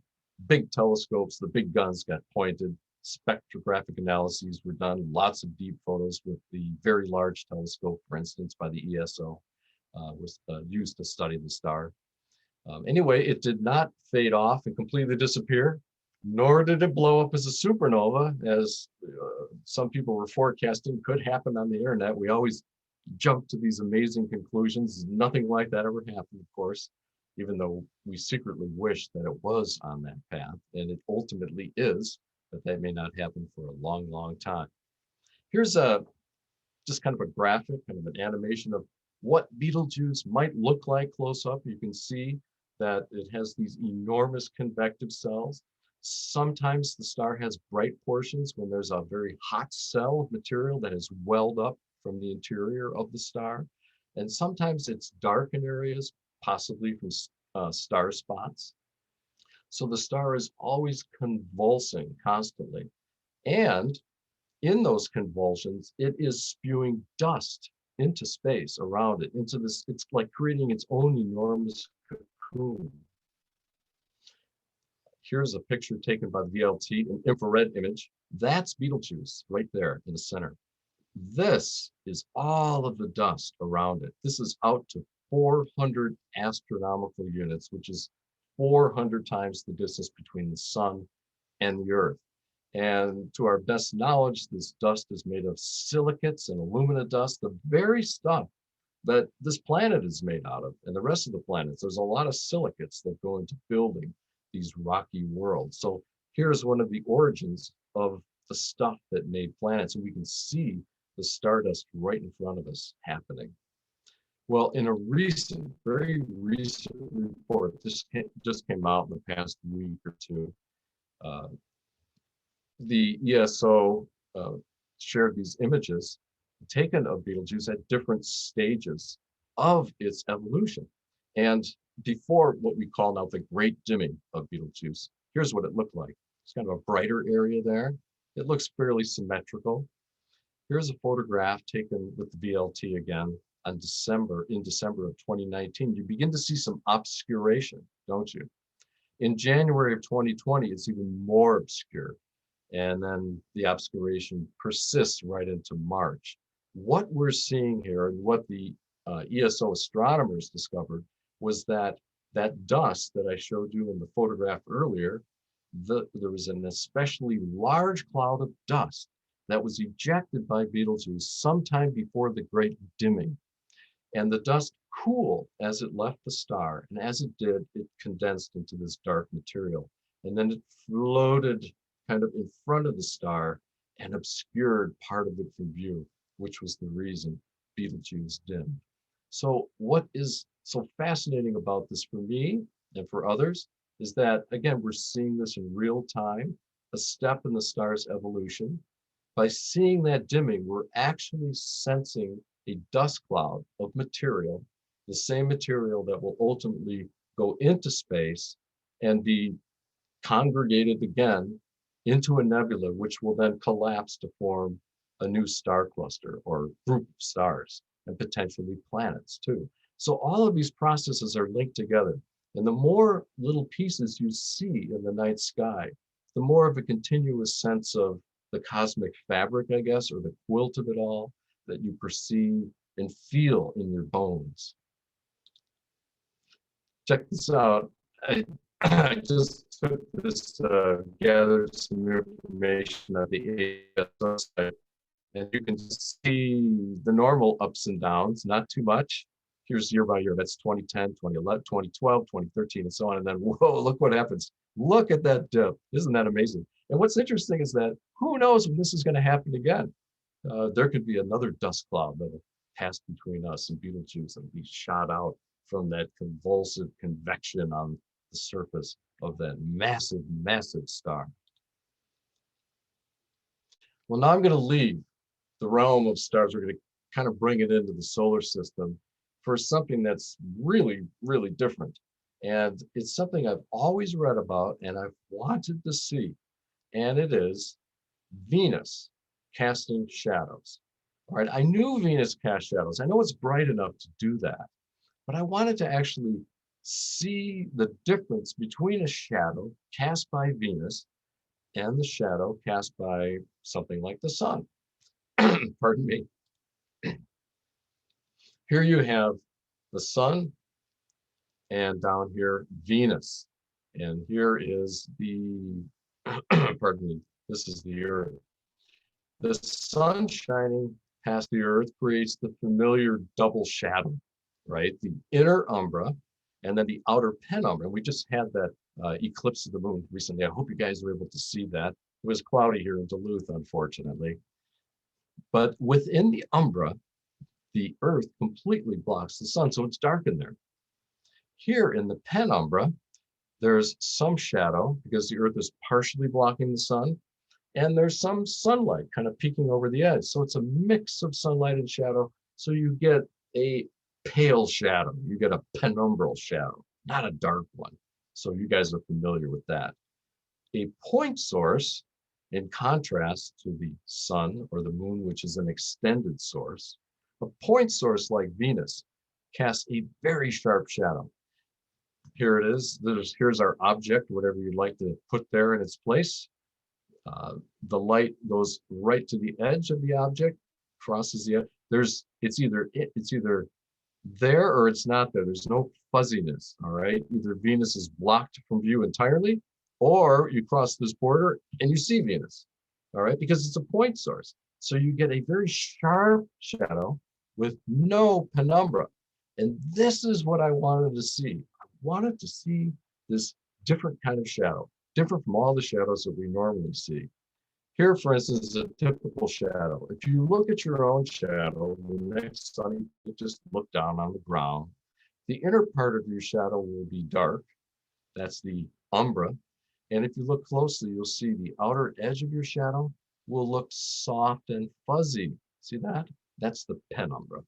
big telescopes, the big guns got pointed, spectrographic analyses were done, lots of deep photos with the Very Large Telescope, for instance, by the ESO, was used to study the star. Anyway, it did not fade off and completely disappear, nor did it blow up as a supernova, as some people were forecasting could happen on the internet. We always jump to these amazing conclusions. Nothing like that ever happened, of course, even though we secretly wish that it was on that path, and it ultimately is, but that may not happen for a long, long time. Here's just kind of a graphic, kind of an animation of what Betelgeuse might look like close up. You can see that it has these enormous convective cells. Sometimes the star has bright portions when there's a very hot cell of material that has welled up from the interior of the star. And sometimes it's dark in areas, possibly from star spots. So the star is always convulsing constantly. And in those convulsions, it is spewing dust into space around it, into this, it's like creating its own enormous cocoon. Here's a picture taken by the VLT, an infrared image. That's Betelgeuse right there in the center. This is all of the dust around it. This is out to 400 astronomical units, which is 400 times the distance between the sun and the Earth. And to our best knowledge, this dust is made of silicates and alumina dust, the very stuff that this planet is made out of, and the rest of the planets. There's a lot of silicates that go into building these rocky worlds. So here's one of the origins of the stuff that made planets, and we can see the stardust right in front of us happening. Well, in a recent, very recent report, just came out in the past week or two, uh, the ESO shared these images taken of Betelgeuse at different stages of its evolution. And before what we call now the great dimming of Betelgeuse, here's what it looked like. It's kind of a brighter area there. It looks fairly symmetrical. Here's a photograph taken with the VLT again in December of 2019. You begin to see some obscuration, don't you? In January of 2020, it's even more obscure. And then the obscuration persists right into March. What we're seeing here and what the ESO astronomers discovered was that dust that I showed you in the photograph earlier, there was an especially large cloud of dust that was ejected by Betelgeuse sometime before the great dimming. And the dust cooled as it left the star. And as it did, it condensed into this dark material. And then it floated kind of in front of the star and obscured part of it from view, which was the reason Betelgeuse dimmed. So what is so fascinating about this for me and for others is that, again, we're seeing this in real time, a step in the star's evolution. By seeing that dimming, we're actually sensing a dust cloud of material, the same material that will ultimately go into space and be congregated again into a nebula, which will then collapse to form a new star cluster or group of stars and potentially planets too. So all of these processes are linked together. And the more little pieces you see in the night sky, the more of a continuous sense of the cosmic fabric, I guess, or the quilt of it all that you perceive and feel in your bones. Check this out. I just took this, gathered some information at the ASO site, and you can see the normal ups and downs, not too much. Here's year by year, that's 2010, 2011, 2012, 2013, and so on. And then, whoa, look what happens. Look at that dip. Isn't that amazing? And what's interesting is that who knows when this is going to happen again? There could be another dust cloud that will pass between us and Betelgeuse and be shot out from that convulsive convection on the surface of that massive, massive star. Well, now I'm going to leave the realm of stars. We're going to kind of bring it into the solar system for something that's really, really different. And it's something I've always read about and I've wanted to see. And it is Venus casting shadows. All right, I knew Venus cast shadows. I know it's bright enough to do that, but I wanted to actually see the difference between a shadow cast by Venus and the shadow cast by something like the sun. Pardon me. Here you have the sun, and down here, Venus. And here is the, pardon me, this is the Earth. The sun shining past the Earth creates the familiar double shadow, right? The inner umbra and then the outer penumbra. We just had that eclipse of the moon recently. I hope you guys were able to see that. It was cloudy here in Duluth, unfortunately. But within the umbra, the Earth completely blocks the sun, so it's dark in there. Here in the penumbra, there's some shadow because the Earth is partially blocking the sun, and there's some sunlight kind of peeking over the edge. So it's a mix of sunlight and shadow. So you get a pale shadow, you get a penumbral shadow, not a dark one. So you guys are familiar with that. A point source, in contrast to the sun or the moon, which is an extended source, a point source like Venus casts a very sharp shadow. Here it is. Here's our object, whatever you'd like to put there in its place. The light goes right to the edge of the object, crosses the edge. It's either there or it's not there. There's no fuzziness, all right? Either Venus is blocked from view entirely, or you cross this border and you see Venus, all right? Because it's a point source. So you get a very sharp shadow with no penumbra. And this is what I wanted to see. I wanted to see this different kind of shadow, different from all the shadows that we normally see. Here, for instance, is a typical shadow. If you look at your own shadow, the next sun, you just look down on the ground. The inner part of your shadow will be dark. That's the umbra. And if you look closely, you'll see the outer edge of your shadow will look soft and fuzzy. See that? That's the penumbra.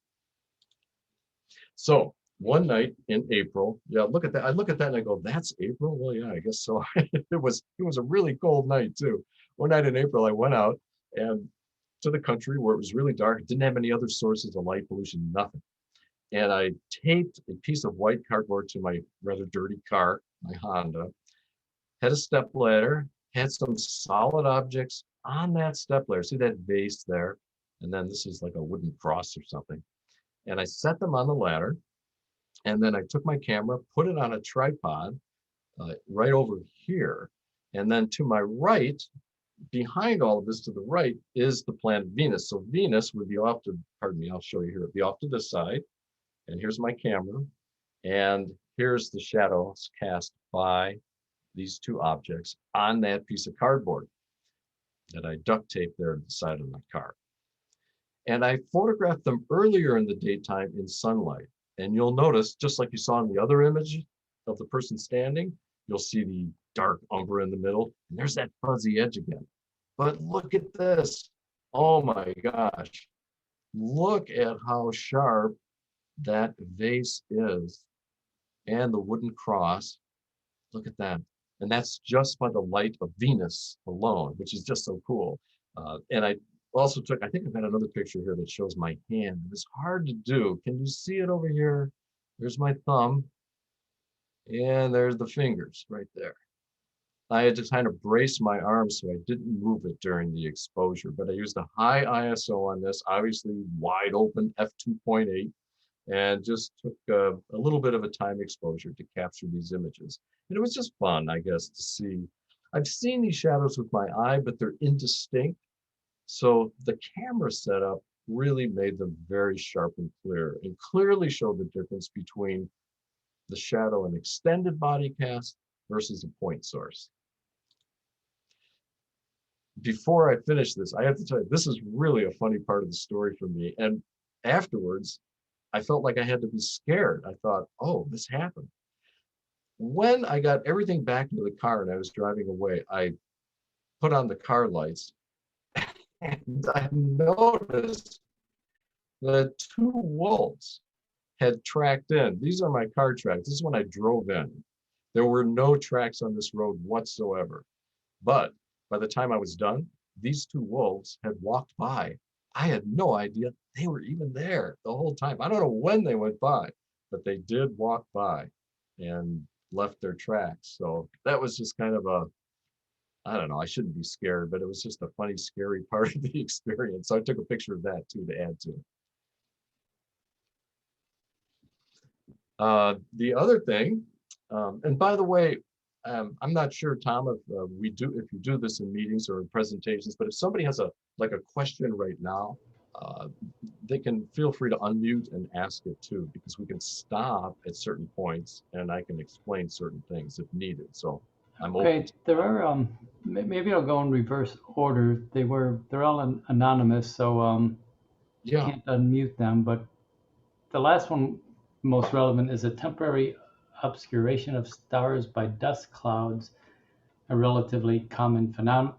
So one night in April, yeah, look at that. I look at that and I go, that's April? Well, yeah, I guess so. It was a really cold night too. One night in April, I went out and to the country where it was really dark, didn't have any other sources of light pollution, nothing. And I taped a piece of white cardboard to my rather dirty car, my Honda, had a step ladder, had some solid objects on that step ladder. See that vase there? And then this is like a wooden cross or something. And I set them on the ladder. And then I took my camera, put it on a tripod right over here. And then to my right, behind all of this to the right, is the planet Venus. So Venus would be off to, pardon me, I'll show you here, it'd be off to this side. And here's my camera. And here's the shadows cast by these two objects on that piece of cardboard that I duct taped there to the side of my car. And I photographed them earlier in the daytime in sunlight. And you'll notice, just like you saw in the other image of the person standing, you'll see the dark umbra in the middle, and there's that fuzzy edge again. But look at this. Oh my gosh. Look at how sharp that vase is and the wooden cross. Look at that. And that's just by the light of Venus alone, which is just so cool. And I also took, I think I've got another picture here that shows my hand. It's hard to do. Can you see it over here? There's my thumb. And there's the fingers right there. I had to kind of brace my arms so I didn't move it during the exposure, but I used a high ISO on this, obviously wide open f2.8, and just took a little bit of a time exposure to capture these images. And it was just fun, I guess, to see. I've seen these shadows with my eye, but they're indistinct. So the camera setup really made them very sharp and clear, and clearly showed the difference between the shadow and extended body cast versus a point source. Before I finish this, I have to tell you, this is really a funny part of the story for me. And afterwards, I felt like I had to be scared. I thought, oh, this happened. When I got everything back into the car and I was driving away, I put on the car lights and I noticed that two wolves had tracked in. These are my car tracks. This is when I drove in. There were no tracks on this road whatsoever. But by the time I was done, these two wolves had walked by. I had no idea they were even there the whole time. I don't know when they went by, but they did walk by and left their tracks. So that was just kind of a, I don't know, I shouldn't be scared, but it was just a funny, scary part of the experience. So I took a picture of that too to add to it. The other thing, and by the way, I'm not sure, Tom, if you do this in meetings or in presentations, but if somebody has a question right now, they can feel free to unmute and ask it too, because we can stop at certain points and I can explain certain things if needed. So I'm Okay, open. there are maybe I'll go in reverse order. They're all anonymous, so Yeah. can't unmute them. But the last one, most relevant, is a temporary obscuration of stars by dust clouds, a relatively common phenomenon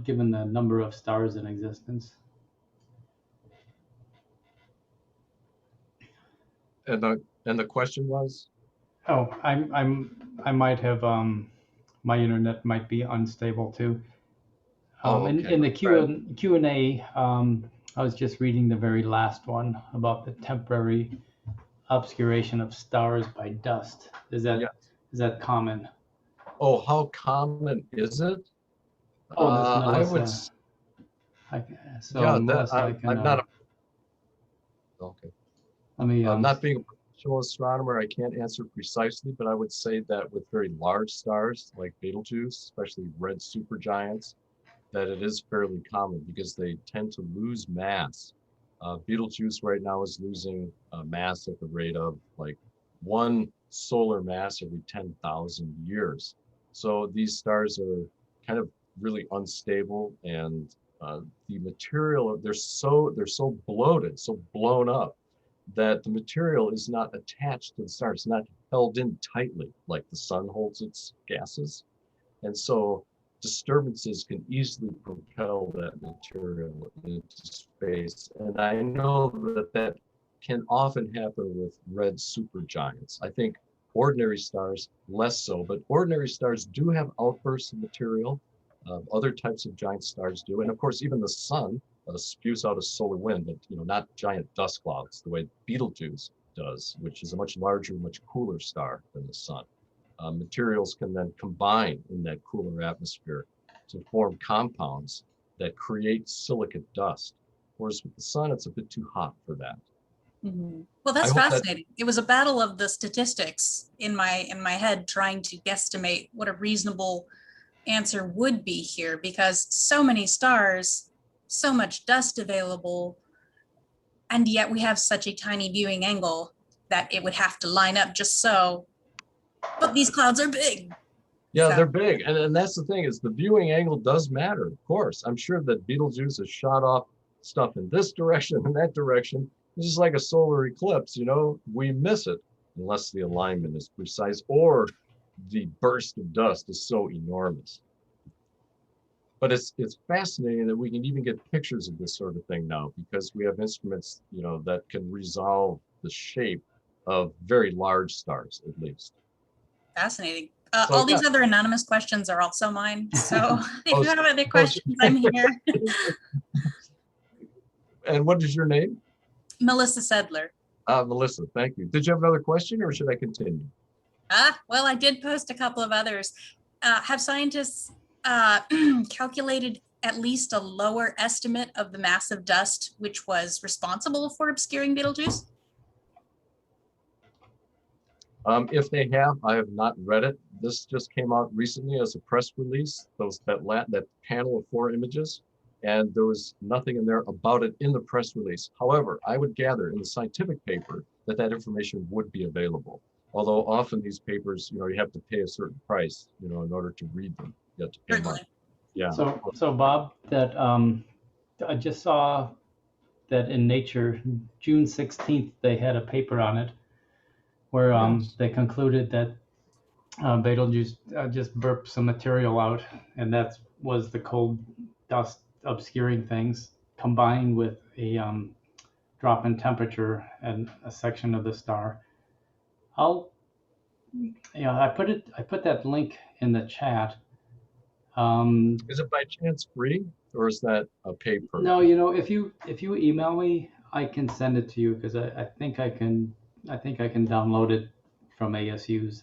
given the number of stars in existence. And the question was? Oh, I might have my internet might be unstable too. Oh, okay. In the Q&A, I was just reading the very last one about the temporary obscuration of stars by dust. Is that common? Oh, how common is it? Oh, there's I would. Melissa. Yeah, Melissa, I'm not okay. let me Not being a professional astronomer, I can't answer precisely, but I would say that with very large stars like Betelgeuse, especially red supergiants, that it is fairly common because they tend to lose mass. Betelgeuse right now is losing mass at the rate of like 1 solar mass every 10,000 years. So these stars are kind of really unstable, and the material, they're so bloated, so blown up, that the material is not attached to the star. It's not held in tightly like the sun holds its gases. And so disturbances can easily propel that material into space. And I know that that can often happen with red supergiants. I think ordinary stars less so, but ordinary stars do have outbursts of material. Other types of giant stars do. And of course, even the sun spews out a solar wind, but not giant dust clouds the way Betelgeuse does, which is a much larger, much cooler star than the sun. Materials can then combine in that cooler atmosphere to form compounds that create silicate dust. Whereas with the sun, it's a bit too hot for that. Mm-hmm. Well, that's fascinating. It was a battle of the statistics in my head, trying to guesstimate what a reasonable answer would be here, because so many stars, so much dust available, and yet we have such a tiny viewing angle that it would have to line up just so. But these clouds are big. Yeah, so they're big. And that's the thing, is the viewing angle does matter, of course. I'm sure that Betelgeuse has shot off stuff in this direction and that direction. It's just like a solar eclipse, we miss it unless the alignment is precise or the burst of dust is so enormous. But it's fascinating that we can even get pictures of this sort of thing now, because we have instruments, that can resolve the shape of very large stars, at least. Fascinating. All these other anonymous questions are also mine. So if you have other questions, I'm here. And what is your name? Melissa Sedler. Melissa, thank you. Did you have another question, or should I continue? Well, I did post a couple of others. Have scientists calculated at least a lower estimate of the mass of dust which was responsible for obscuring Betelgeuse? If they have, I have not read it. This just came out recently as a press release, that panel of 4 images, and there was nothing in there about it in the press release. However, I would gather in the scientific paper that information would be available. Although often these papers, you have to pay a certain price, in order to read them. You have to pay money. Yeah. So Bob, that I just saw that in Nature, June 16th, they had a paper on it where they concluded that Betelgeuse just burped some material out, and that was the cold dust obscuring things, combined with a drop in temperature and a section of the star. I put that link in the chat. Is it by chance free, or is that a paper? No, if you email me, I can send it to you, because I think I can download it from ASU's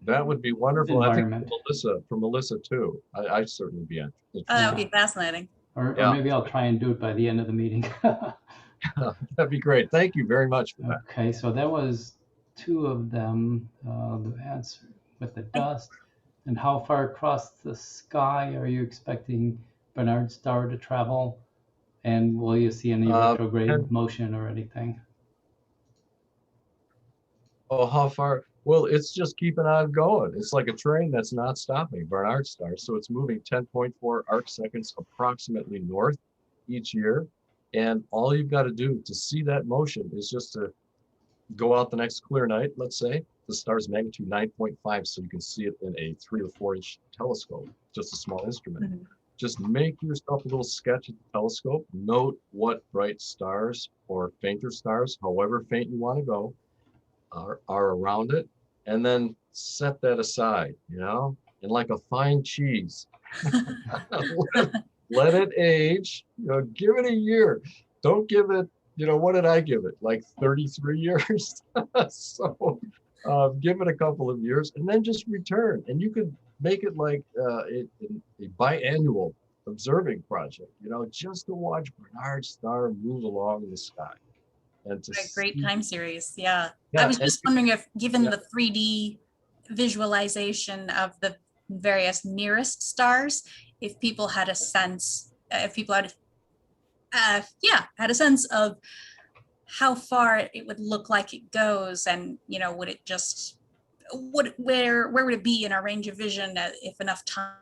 that would be wonderful. environment. I think for Melissa too. I'd certainly be interested. That would be fascinating. Or maybe I'll try and do it by the end of the meeting. That'd be great. Thank you very much for that. Okay, so that was 2 of them. The answer with the dust. And how far across the sky are you expecting Barnard star to travel? And will you see any retrograde motion or anything? Oh, how far? Well, it's just keeping on going. It's like a train that's not stopping, Barnard star. So it's moving 10.4 arc seconds approximately north each year. And all you've got to do to see that motion is just to go out the next clear night, let's say. The star's magnitude 9.5, so you can see it in a 3 to 4 inch telescope, just a small instrument. Mm-hmm. Just make yourself a little sketch at the telescope. Note what bright stars or fainter stars, however faint you want to go, are around it, and then set that aside, and like a fine cheese, let it age, give it a year. Don't give it, what did I give it? Like 33 years? So give it a couple of years and then just return. And you could make it like a biannual observing project, just to watch Barnard star move along in the sky. And to a great time series. Yeah. I was just wondering if, given the 3D visualization of the various nearest stars, if people had a sense, had a sense of how far it would look like it goes, and would it just where would it be in our range of vision if enough time?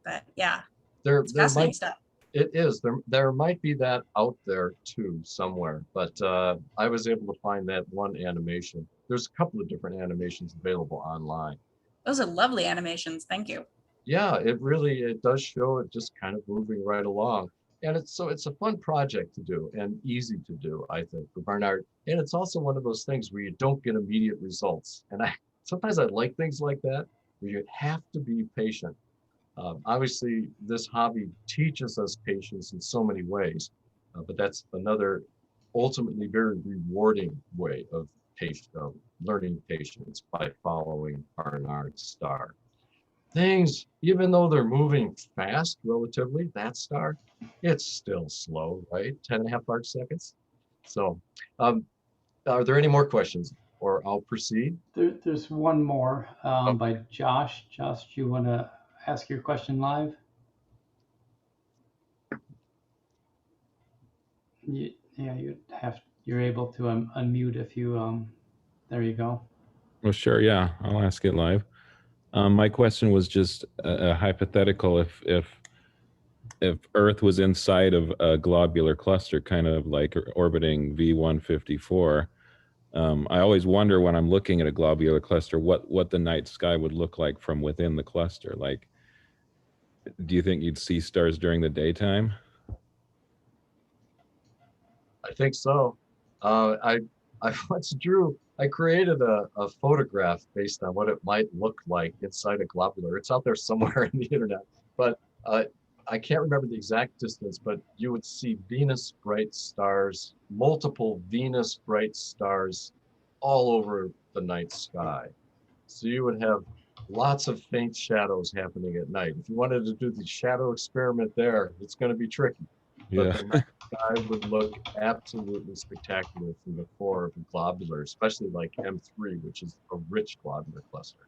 But yeah, There, it's there fascinating might, stuff. it is, there might be that out there too somewhere, but I was able to find that one animation. There's a couple of different animations available online. Those are lovely animations. Thank you. Yeah, it does show it just kind of moving right along. And it's a fun project to do and easy to do, I think, for Barnard. And it's also one of those things where you don't get immediate results. And sometimes I like things like that, where you have to be patient. Obviously, this hobby teaches us patience in so many ways, but that's another ultimately very rewarding way of learning patience by following Barnard's star. Things, even though they're moving fast relatively, that star, it's still slow, right? 10.5 arc seconds. So are there any more questions, or I'll proceed? There's one more by Josh. Josh, do you want to ask your question live? Yeah, you're able to unmute if you, there you go. Well, sure, yeah, I'll ask it live. My question was just a hypothetical. If Earth was inside of a globular cluster, kind of like orbiting V154, I always wonder when I'm looking at a globular cluster what the night sky would look like from within the cluster. Like, do you think you'd see stars during the daytime? I think so. I once I created a photograph based on what it might look like inside a globular. It's out there somewhere in the internet, but I can't remember the exact distance, but you would see Venus bright stars, multiple Venus bright stars all over the night sky. So you would have lots of faint shadows happening at night. If you wanted to do the shadow experiment there, it's going to be tricky. But Yeah. the night sky would look absolutely spectacular from the core of a globular, especially like M3, which is a rich globular cluster.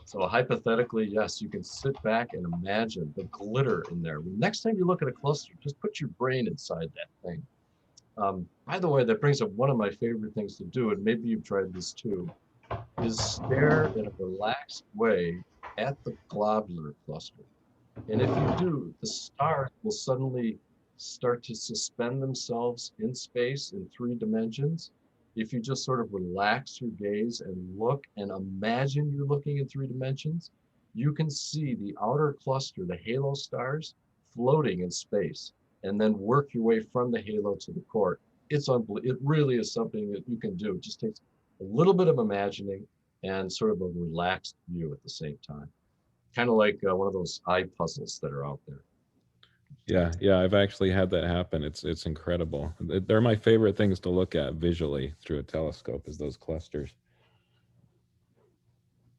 So hypothetically, yes, you can sit back and imagine the glitter in there. Next time you look at a cluster, just put your brain inside that thing. By the way, that brings up one of my favorite things to do, and maybe you've tried this too, is stare in a relaxed way at the globular cluster. And if you do, the stars will suddenly start to suspend themselves in space in 3 dimensions. If you just sort of relax your gaze and look and imagine you're looking in 3 dimensions, you can see the outer cluster, the halo stars, floating in space, and then work your way from the halo to the core. It's unbelievable. It really is something that you can do. It just takes a little bit of imagining and sort of a relaxed view at the same time. Kind of like one of those eye puzzles that are out there. Yeah, I've actually had that happen. It's incredible. They're my favorite things to look at visually through a telescope, is those clusters.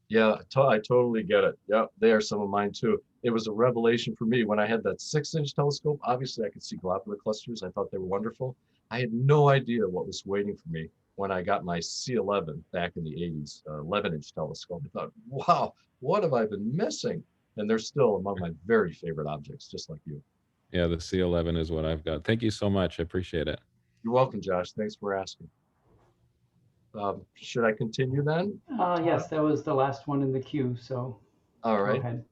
Yeah, I totally get it. Yeah, they are some of mine too. It was a revelation for me when I had that 6-inch telescope. Obviously, I could see globular clusters. I thought they were wonderful. I had no idea what was waiting for me when I got my C11 back in the 80s, 11-inch telescope. I thought, wow, what have I been missing? And they're still among my very favorite objects, just like you. Yeah, the C11 is what I've got. Thank you so much. I appreciate it. You're welcome, Josh. Thanks for asking. Should I continue then? Yes, that was the last one in the queue, so All right. go ahead.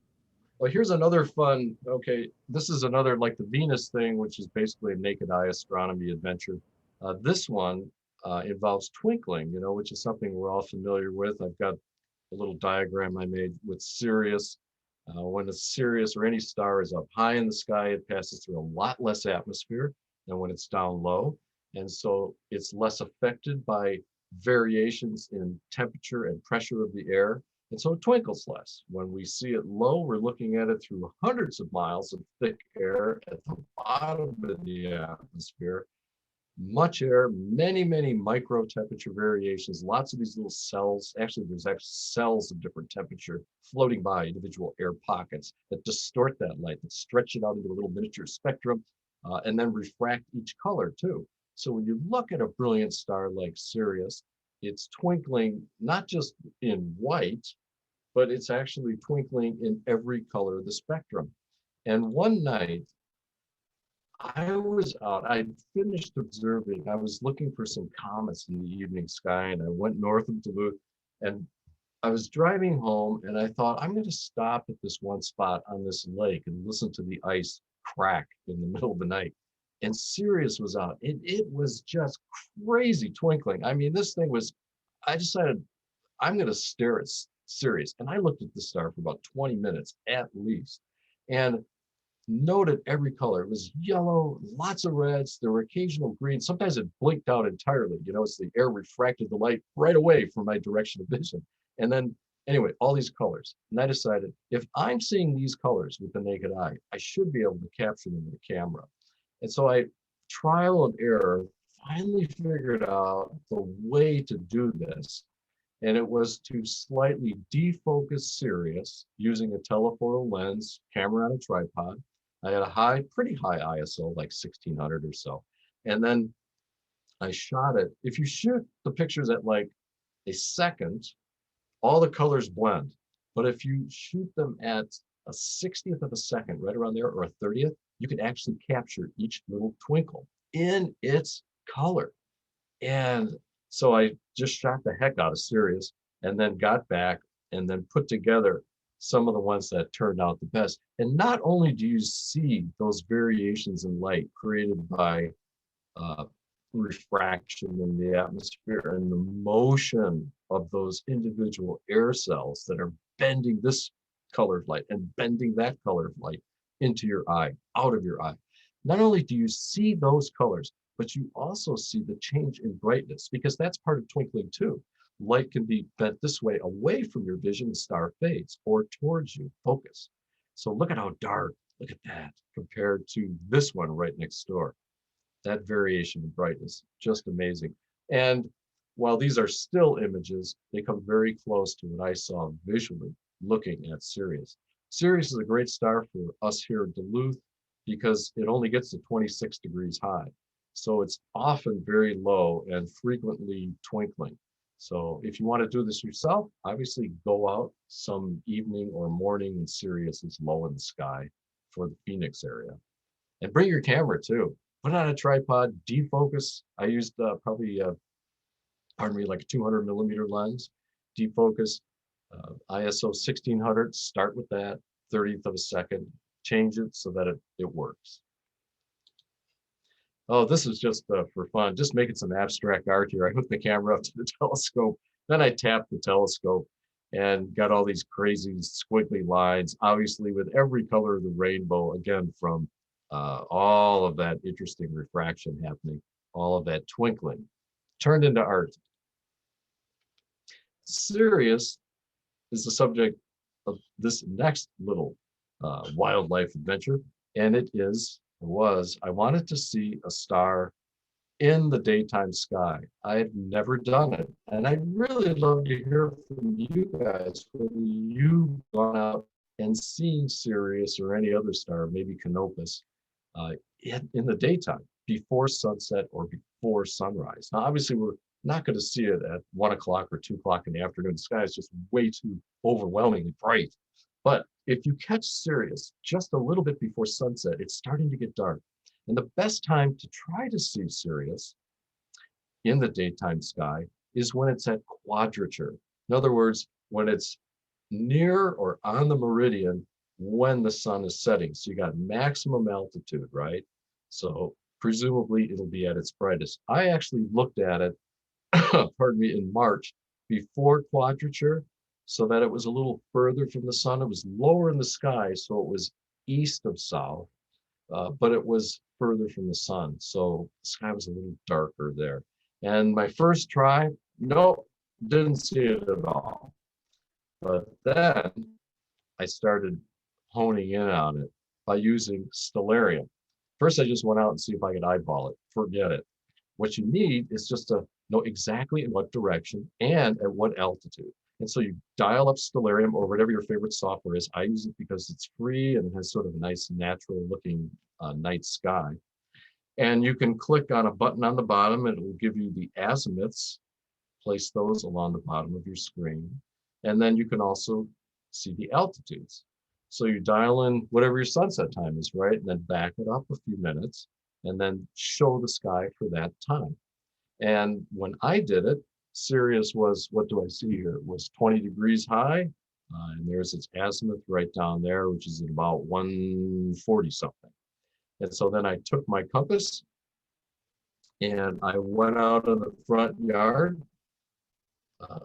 Well, here's another fun, okay, this is another like the Venus thing, which is basically a naked eye astronomy adventure. This one involves twinkling, which is something we're all familiar with. I've got a little diagram I made with Sirius. When a Sirius or any star is up high in the sky, it passes through a lot less atmosphere than when it's down low. And so it's less affected by variations in temperature and pressure of the air. And so it twinkles less. When we see it low, we're looking at it through hundreds of miles of thick air at the bottom of the atmosphere. Much air, many, many micro temperature variations, lots of these little cells. Actually, there's actually cells of different temperature floating by individual air pockets that distort that light, that stretch it out into a little miniature spectrum, and then refract each color too. So when you look at a brilliant star like Sirius, it's twinkling not just in white, but it's actually twinkling in every color of the spectrum. And one night, I was out, I finished observing, I was looking for some comets in the evening sky, and I went north of Duluth, and I was driving home and I thought, I'm going to stop at this one spot on this lake and listen to the ice crack in the middle of the night. And Sirius was out. It was just crazy twinkling. I mean, this thing was, I decided I'm going to stare at Sirius. And I looked at the star for about 20 minutes at least and noted every color. It was yellow, lots of reds. There were occasional greens. Sometimes it blinked out entirely. You know, it's the air refracted the light right away from my direction of vision. And then, anyway, all these colors. And I decided if I'm seeing these colors with the naked eye, I should be able to capture them with a camera. And so I, trial and error, finally figured out the way to do this. And it was to slightly defocus Sirius using a telephoto lens, camera on a tripod. I had a pretty high ISO, like 1600 or so. And then I shot it. If you shoot the pictures at like a second, all the colors blend. But if you shoot them at a 60th of a second, right around there, or a 30th, you can actually capture each little twinkle in its color. And so I just shot the heck out of Sirius and then got back and then put together some of the ones that turned out the best. And not only do you see those variations in light created by refraction in the atmosphere and the motion of those individual air cells that are bending this color of light and bending that color of light into your eye, out of your eye. Not only do you see those colors, but you also see the change in brightness, because that's part of twinkling too. Light can be bent this way away from your vision, the star fades, or towards you, focus. So look at how dark, look at that, compared to this one right next door. That variation in brightness, just amazing. And while these are still images, they come very close to what I saw visually looking at Sirius. Sirius is a great star for us here in Duluth because it only gets to 26 degrees high. So it's often very low and frequently twinkling. So if you want to do this yourself, obviously go out some evening or morning when Sirius is low in the sky for the Phoenix area. And bring your camera too. Put it on a tripod, defocus. I used like a 200 millimeter lens, defocus, ISO 1600, start with that, 30th of a second, change it so that it works. Oh, this is just for fun, just making some abstract art here. I hooked the camera up to the telescope, then I tapped the telescope and got all these crazy squiggly lines, obviously with every color of the rainbow, again, from all of that interesting refraction happening, all of that twinkling, turned into art. Sirius is the subject of this next little wildlife adventure, and I wanted to see a star in the daytime sky. I had never done it, and I'd really love to hear from you guys whether you've gone out and seen Sirius or any other star, maybe Canopus, in the daytime, before sunset or before sunrise. Now, obviously, we're not going to see it at 1 o'clock or 2 o'clock in the afternoon. The sky is just way too overwhelmingly bright. But if you catch Sirius just a little bit before sunset, it's starting to get dark. And the best time to try to see Sirius in the daytime sky is when it's at quadrature. In other words, when it's near or on the meridian when the sun is setting. So you got maximum altitude, right? So presumably it'll be at its brightest. I actually looked at it, pardon me, in March before quadrature, so that it was a little further from the sun. It was lower in the sky, so it was east of south, but it was further from the sun. So the sky was a little darker there. And my first try, nope, didn't see it at all. But then I started honing in on it by using stellarium. First, I just went out and see if I could eyeball it. Forget it. What you need is just to know exactly in what direction and at what altitude. And so you dial up stellarium or whatever your favorite software is. I use it because it's free and it has sort of a nice natural looking night sky. And you can click on a button on the bottom and it will give you the azimuths. Place those along the bottom of your screen. And then you can also see the altitudes. So you dial in whatever your sunset time is, right? And then back it up a few minutes and then show the sky for that time. And when I did it, Sirius was, what do I see here? It was 20 degrees high. And there's its azimuth right down there, which is at about 140 something. And so then I took my compass and I went out in the front yard.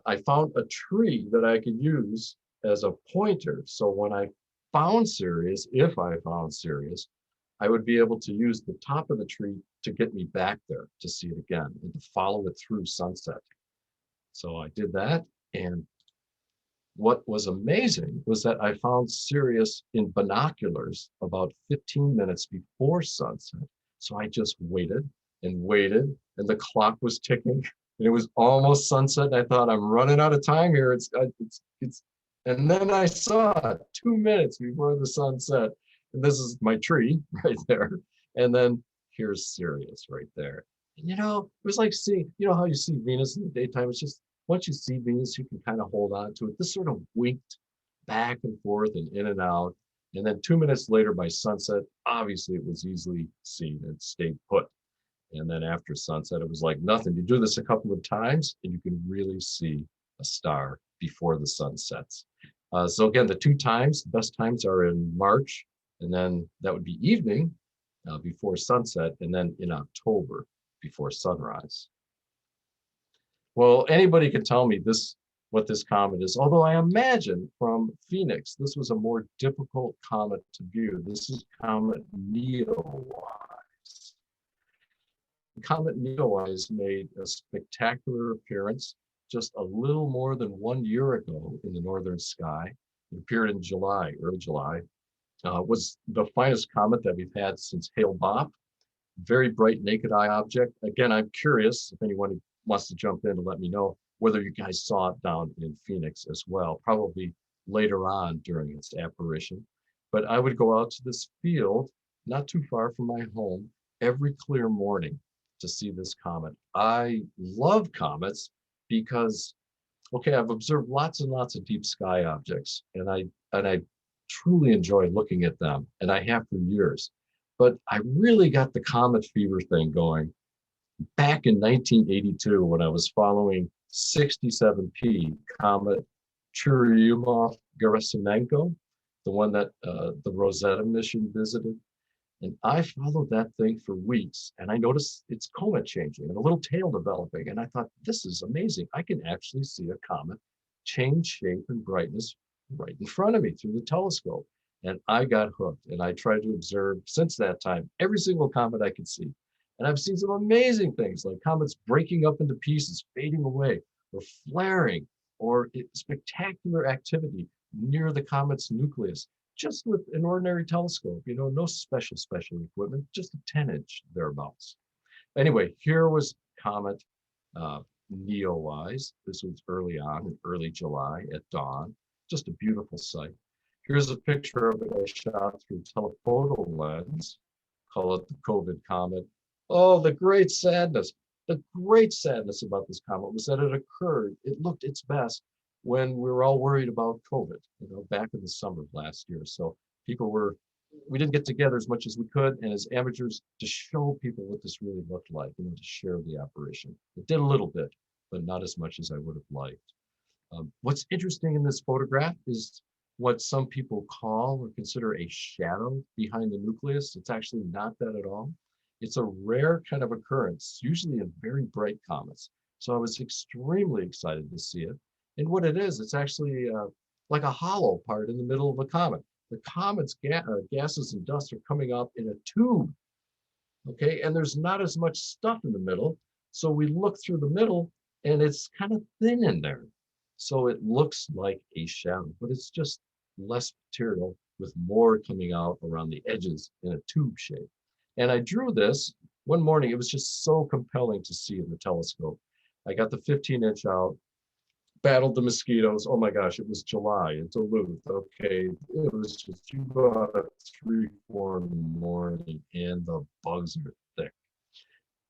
I found a tree that I could use as a pointer. So when I found Sirius, if I found Sirius, I would be able to use the top of the tree to get me back there to see it again and to follow it through sunset. So I did that. And what was amazing was that I found Sirius in binoculars about 15 minutes before sunset. So I just waited and waited, and the clock was ticking, and it was almost sunset. And I thought, I'm running out of time here. And then I saw it 2 minutes before the sunset. And this is my tree right there. And then here's Sirius right there. And it was like seeing, how you see Venus in the daytime. It's just, once you see Venus, you can kind of hold on to it. This sort of winked back and forth and in and out. And then 2 minutes later by sunset, obviously it was easily seen and stayed put. And then after sunset, it was like nothing. You do this a couple of times and you can really see a star before the sun sets. So again, the the best times are in March, and then that would be evening before sunset, and then in October before sunrise. Well, anybody can tell me what this comet is, although I imagine from Phoenix, this was a more difficult comet to view. This is Comet Neowise. Comet Neowise made a spectacular appearance just a little more than 1 year ago in the northern sky. It appeared in July, early July. Was the finest comet that we've had since Hale-Bopp. Very bright naked eye object. Again, I'm curious if anyone wants to jump in and let me know whether you guys saw it down in Phoenix as well, probably later on during its apparition. But I would go out to this field, not too far from my home, every clear morning to see this comet. I love comets because, okay, I've observed lots and lots of deep sky objects, and I truly enjoy looking at them, and I have for years. But I really got the comet fever thing going back in 1982 when I was following 67P comet Churyumov-Gerasimenko, the one that the Rosetta mission visited. And I followed that thing for weeks, and I noticed its comet changing and a little tail developing. And I thought, this is amazing. I can actually see a comet change shape and brightness right in front of me through the telescope. And I got hooked, and I tried to observe since that time every single comet I could see. And I've seen some amazing things like comets breaking up into pieces, fading away, or flaring, or spectacular activity near the comet's nucleus, just with an ordinary telescope, no special equipment, just a 10-inch thereabouts. Anyway, here was comet Neowise. This was early on, in early July at dawn. Just a beautiful sight. Here's a picture of it I shot through telephoto lens, call it the COVID comet. Oh, the great sadness about this comet was that it occurred, it looked its best when we were all worried about COVID, back in the summer of last year. So we didn't get together as much as we could, and as amateurs, to show people what this really looked like, to share the apparition. It did a little bit, but not as much as I would have liked. What's interesting in this photograph is what some people call or consider a shadow behind the nucleus. It's actually not that at all. It's a rare kind of occurrence, usually in very bright comets. So I was extremely excited to see it. And what it is, it's actually like a hollow part in the middle of a comet. The comet's gases and dust are coming up in a tube, okay? And there's not as much stuff in the middle. So we look through the middle and it's kind of thin in there. So it looks like a shadow, but it's just less material with more coming out around the edges in a tube shape. And I drew this one morning. It was just so compelling to see in the telescope. I got the 15-inch out, battled the mosquitoes. Oh my gosh, it was July in Duluth. Okay, it was just about 3-4 in the morning and the bugs are thick.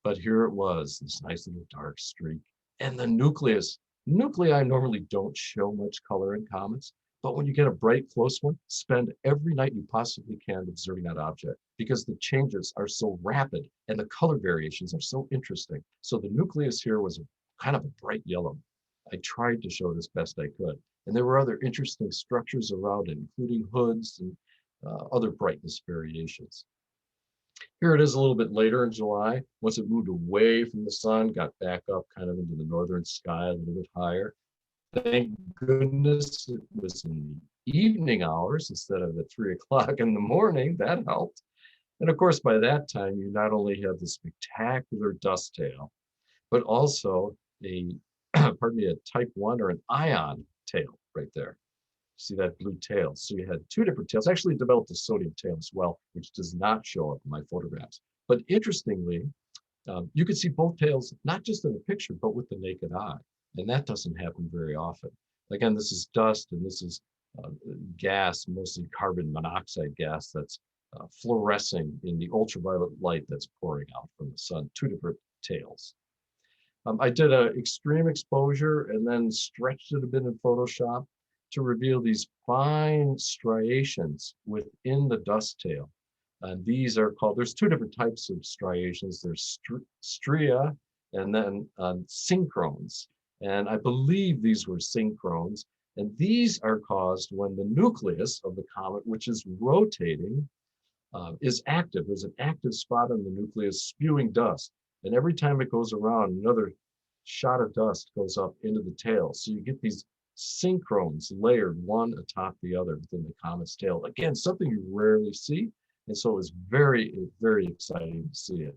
But here it was, this nice little dark streak. And the nucleus. Nuclei normally don't show much color in comets, but when you get a bright, close one, spend every night you possibly can observing that object because the changes are so rapid and the color variations are so interesting. So the nucleus here was kind of a bright yellow. I tried to show it as best I could. And there were other interesting structures around it, including hoods and other brightness variations. Here it is a little bit later in July. Once it moved away from the sun, got back up kind of into the northern sky a little bit higher. Thank goodness it was in the evening hours instead of at 3 o'clock in the morning. That helped. And of course, by that time, you not only have the spectacular dust tail, but also a, pardon me, a type 1 or an ion tail right there. See that blue tail? So you had two different tails. Actually developed a sodium tail as well, which does not show up in my photographs. But interestingly, you could see both tails, not just in the picture, but with the naked eye. And that doesn't happen very often. Again, this is dust and this is gas, mostly carbon monoxide gas that's fluorescing in the ultraviolet light that's pouring out from the sun, two different tails. I did an extreme exposure and then stretched it a bit in Photoshop to reveal these fine striations within the dust tail. And these are called, there's two different types of striations. There's stria and then synchrones. And I believe these were synchrones. And these are caused when the nucleus of the comet, which is rotating, is active. There's an active spot on the nucleus spewing dust. And every time it goes around, another shot of dust goes up into the tail. So you get these synchrones layered one atop the other within the comet's tail. Again, something you rarely see. And so it was very, very exciting to see it.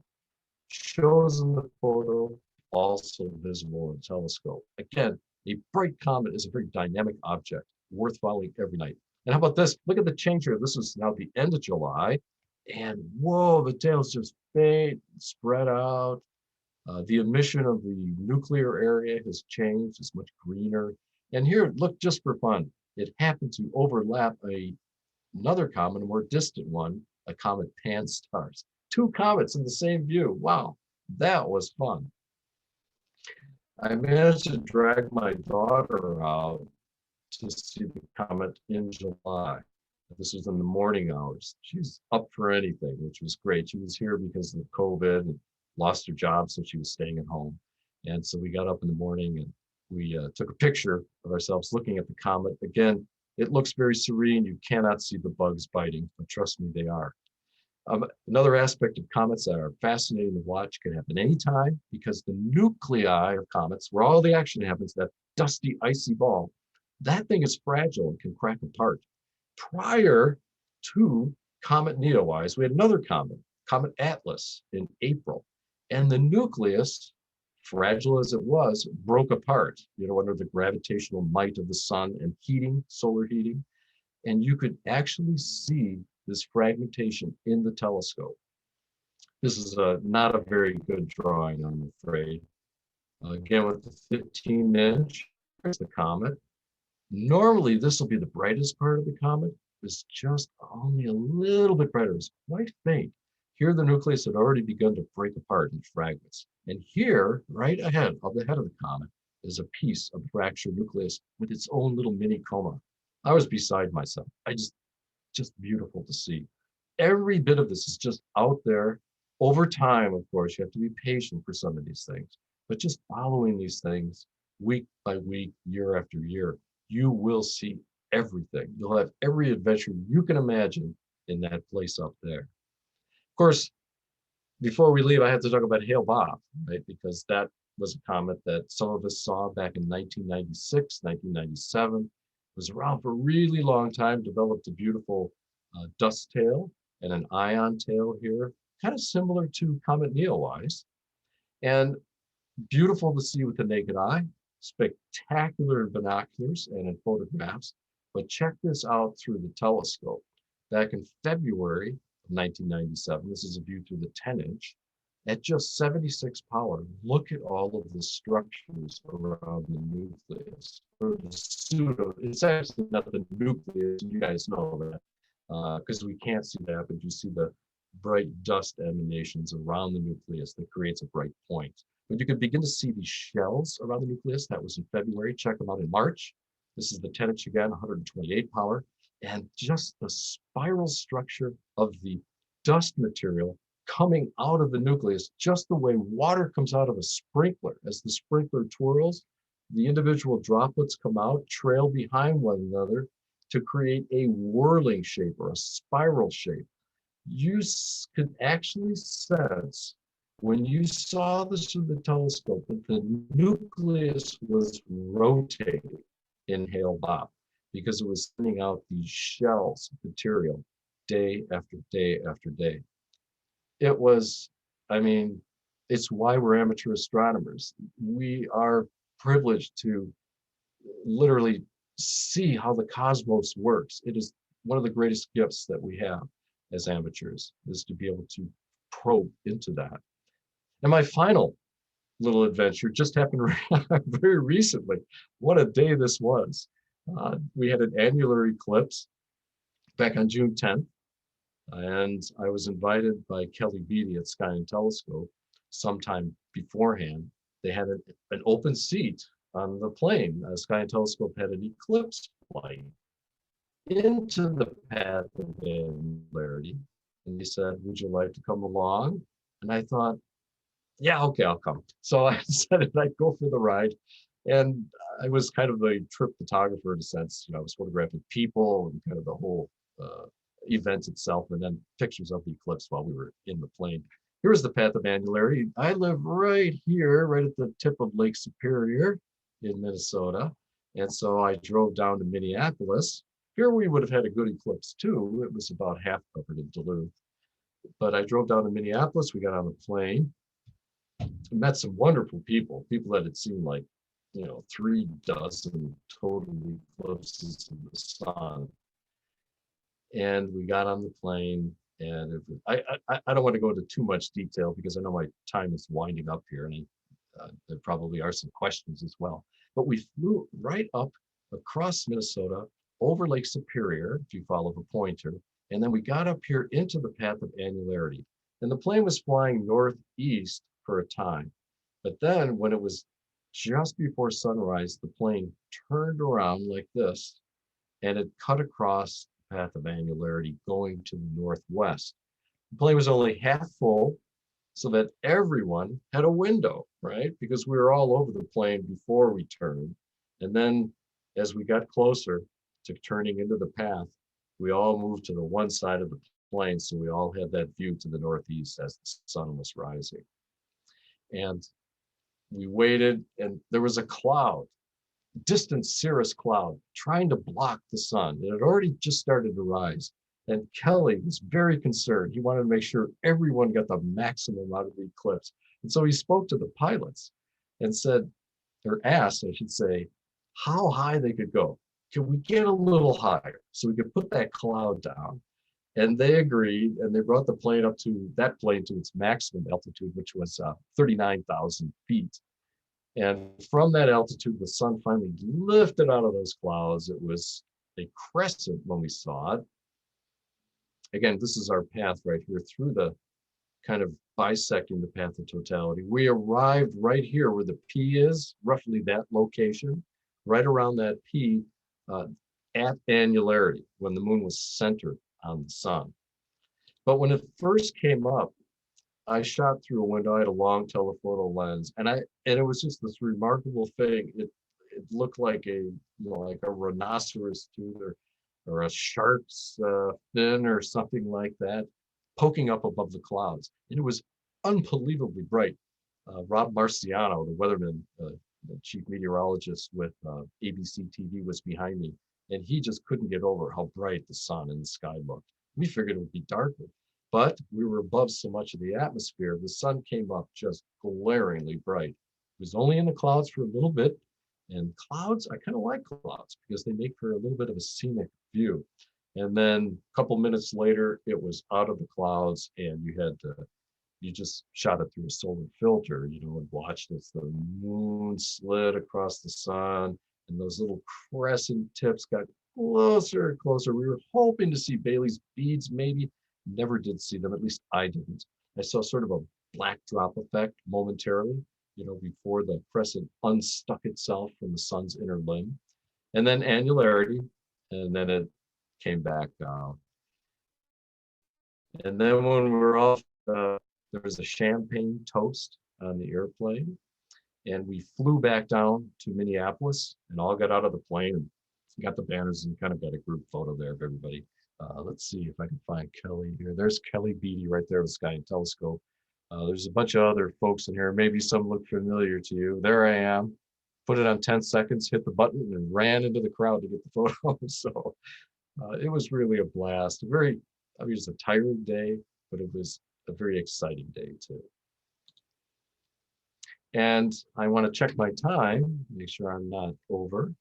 Shows in the photo, also visible in a telescope. Again, a bright comet is a very dynamic object, worth following every night. And how about this? Look at the change here. This is now the end of July. And whoa, the tail's just faint, spread out. The emission of the nuclear area has changed. It's much greener. And here, look, just for fun, it happened to overlap another comet, a more distant one, a comet Pan-STARRS. Two comets in the same view. Wow, that was fun. I managed to drag my daughter out to see the comet in July. This was in the morning hours. She's up for anything, which was great. She was here because of COVID and lost her job, so she was staying at home. And so we got up in the morning and we took a picture of ourselves looking at the comet. Again, it looks very serene. You cannot see the bugs biting, but trust me, they are. Another aspect of comets that are fascinating to watch can happen anytime because the nuclei of comets, where all the action happens, that dusty, icy ball, that thing is fragile and can crack apart. Prior to Comet Neowise, we had another comet, Comet Atlas, in April. And the nucleus, fragile as it was, broke apart, under the gravitational might of the sun and heating, solar heating. And you could actually see this fragmentation in the telescope. This is not a very good drawing, I'm afraid. Again, with the 15-inch, here's the comet. Normally, this will be the brightest part of the comet. It's just only a little bit brighter. It's quite faint. Here, the nucleus had already begun to break apart in fragments. And here, right ahead of the head of the comet, is a piece of the fractured nucleus with its own little mini coma. I was beside myself. Just beautiful to see. Every bit of this is just out there. Over time, of course, you have to be patient for some of these things, but just following these things week by week, year after year, you will see everything. You'll have every adventure you can imagine in that place up there. Of course, before we leave, I have to talk about Hale-Bopp, right? Because that was a comet that some of us saw back in 1996, 1997. Was around for a really long time, developed a beautiful dust tail and an ion tail here, kind of similar to Comet Neowise. And beautiful to see with the naked eye, spectacular in binoculars and in photographs. But check this out through the telescope. Back in February of 1997, this is a view through the 10-inch. At just 76 power, look at all of the structures around the nucleus, or the pseudo. It's actually not the nucleus, you guys know that, because we can't see that, but you see the bright dust emanations around the nucleus that creates a bright point. But you can begin to see these shells around the nucleus. That was in February. Check them out in March. This is the 10-inch again, 128 power, and just the spiral structure of the dust material coming out of the nucleus, just the way water comes out of a sprinkler. As the sprinkler twirls, the individual droplets come out, trail behind one another to create a whirling shape or a spiral shape. You could actually sense when you saw this through the telescope that the nucleus was rotating in Hale-Bopp because it was sending out these shells of material day after day after day. It was, I mean, it's why we're amateur astronomers. We are privileged to literally see how the cosmos works. It is one of the greatest gifts that we have as amateurs, is to be able to probe into that. And my final little adventure just happened very recently. What a day this was. We had an annular eclipse back on June 10th, and I was invited by Kelly Beatty at Sky and Telescope sometime beforehand. They had an open seat on the plane. Sky and Telescope had an eclipse flight into the path of angularity. And they said, would you like to come along? And I thought, yeah, okay, I'll come. So I decided I'd go for the ride. And I was kind of a trip photographer in a sense. You know, I was photographing people and kind of the whole event itself, and then pictures of the eclipse while we were in the plane. Here's the path of angularity. I live right here, right at the tip of Lake Superior in Minnesota. And so I drove down to Minneapolis. Here we would have had a good eclipse too. It was about half covered in Duluth. But I drove down to Minneapolis. We got on a plane, met some wonderful people that had seen like, 3 dozen total eclipses of the sun. And we got on the plane, and I don't want to go into too much detail because I know my time is winding up here, and there probably are some questions as well. But we flew right up across Minnesota, over Lake Superior, if you follow the pointer, and then we got up here into the path of angularity. And the plane was flying northeast for a time. But then when it was just before sunrise, the plane turned around like this, and it cut across the path of angularity going to the northwest. The plane was only half full, so that everyone had a window, right? Because we were all over the plane before we turned. And then as we got closer to turning into the path, we all moved to the one side of the plane, so we all had that view to the northeast as the sun was rising. And we waited, and there was a cloud, distant cirrus cloud, trying to block the sun. It had already just started to rise. And Kelly was very concerned. He wanted to make sure everyone got the maximum out of the eclipse. And so he spoke to the pilots and said, or asked, I should say, how high they could go. Can we get a little higher so we could put that cloud down? And they agreed, and they brought the plane up to its maximum altitude, which was 39,000 feet. And from that altitude, the sun finally lifted out of those clouds. It was a crescent when we saw it. Again, this is our path right here through the kind of bisecting the path of totality. We arrived right here where the P is, roughly that location, right around that P at angularity, when the moon was centered on the sun. But when it first came up, I shot through a window. I had a long telephoto lens, and it was just this remarkable thing. It looked like a rhinoceros tooth or a shark's fin or something like that, poking up above the clouds. And it was unbelievably bright. Rob Marciano, the weatherman, the chief meteorologist with ABC TV, was behind me, and he just couldn't get over how bright the sun and the sky looked. We figured it would be darker, but we were above so much of the atmosphere, the sun came up just glaringly bright. It was only in the clouds for a little bit, and clouds, I kind of like clouds because they make for a little bit of a scenic view. And then a couple minutes later, it was out of the clouds, and you just shot it through a solar filter, and watched as the moon slid across the sun, and those little crescent tips got closer and closer. We were hoping to see Bailey's beads, maybe. Never did see them, at least I didn't. I saw sort of a black drop effect momentarily, before the crescent unstuck itself from the sun's inner limb. And then angularity, and then it came back down. And then when we were all there was a champagne toast on the airplane, and we flew back down to Minneapolis and all got out of the plane and got the banners and kind of got a group photo there of everybody. Let's see if I can find Kelly here. There's Kelly Beatty right there with Sky and Telescope. There's a bunch of other folks in here. Maybe some look familiar to you. There I am. Put it on 10 seconds, hit the button, and ran into the crowd to get the photo. So it was really a blast. I mean, it was a tiring day, but it was a very exciting day too. And I want to check my time, make sure I'm not over.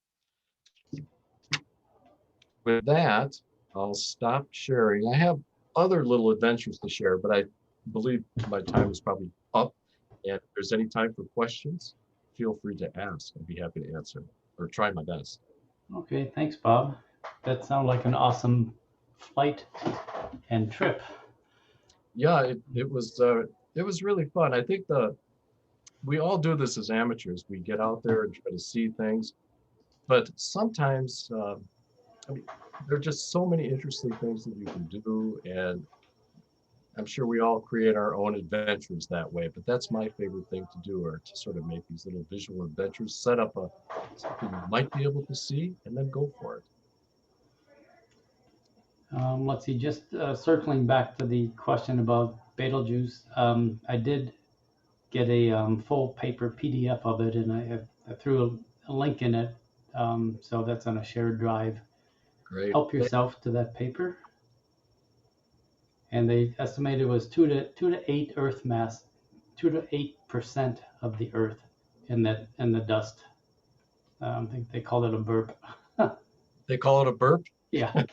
With that, I'll stop sharing. I have other little adventures to share, but I believe my time is probably up. And if there's any time for questions, feel free to ask. I'd be happy to answer or try my best. Okay, thanks, Bob. That sounded like an awesome flight and trip. Yeah, it was really fun. I think we all do this as amateurs. We get out there and try to see things, but sometimes I mean, there are just so many interesting things that you can do, and I'm sure we all create our own adventures that way, but that's my favorite thing to do, or to sort of make these little visual adventures, set up something you might be able to see, and then go for it. Let's see, just circling back to the question about Betelgeuse, I did get a full paper PDF of it, and I threw a link in it, so that's on a shared drive. Great. Help yourself to that paper. And they estimated it was 2 to 8 Earth mass, 2 to 8% of the Earth in the dust. I think they called it a burp. They call it a burp? Yeah.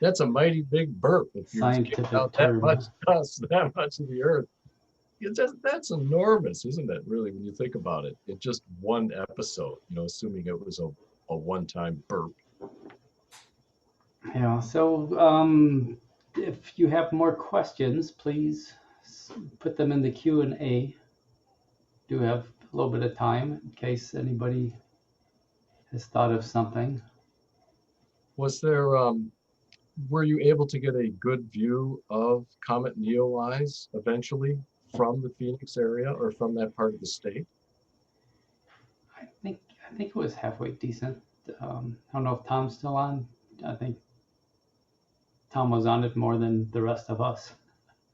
That's a mighty big burp. If you're Scientific out term. that much dust, that much of the Earth. That's enormous, isn't it, really, when you think about it? In just one episode, assuming it was a one-time burp. Yeah, so if you have more questions, please put them in the Q&A. Do have a little bit of time in case anybody has thought of something. Was there, were you able to get a good view of Comet Neowise eventually from the Phoenix area or from that part of the state? I think it was halfway decent. I don't know if Tom's still on. I think Tom was on it more than the rest of us.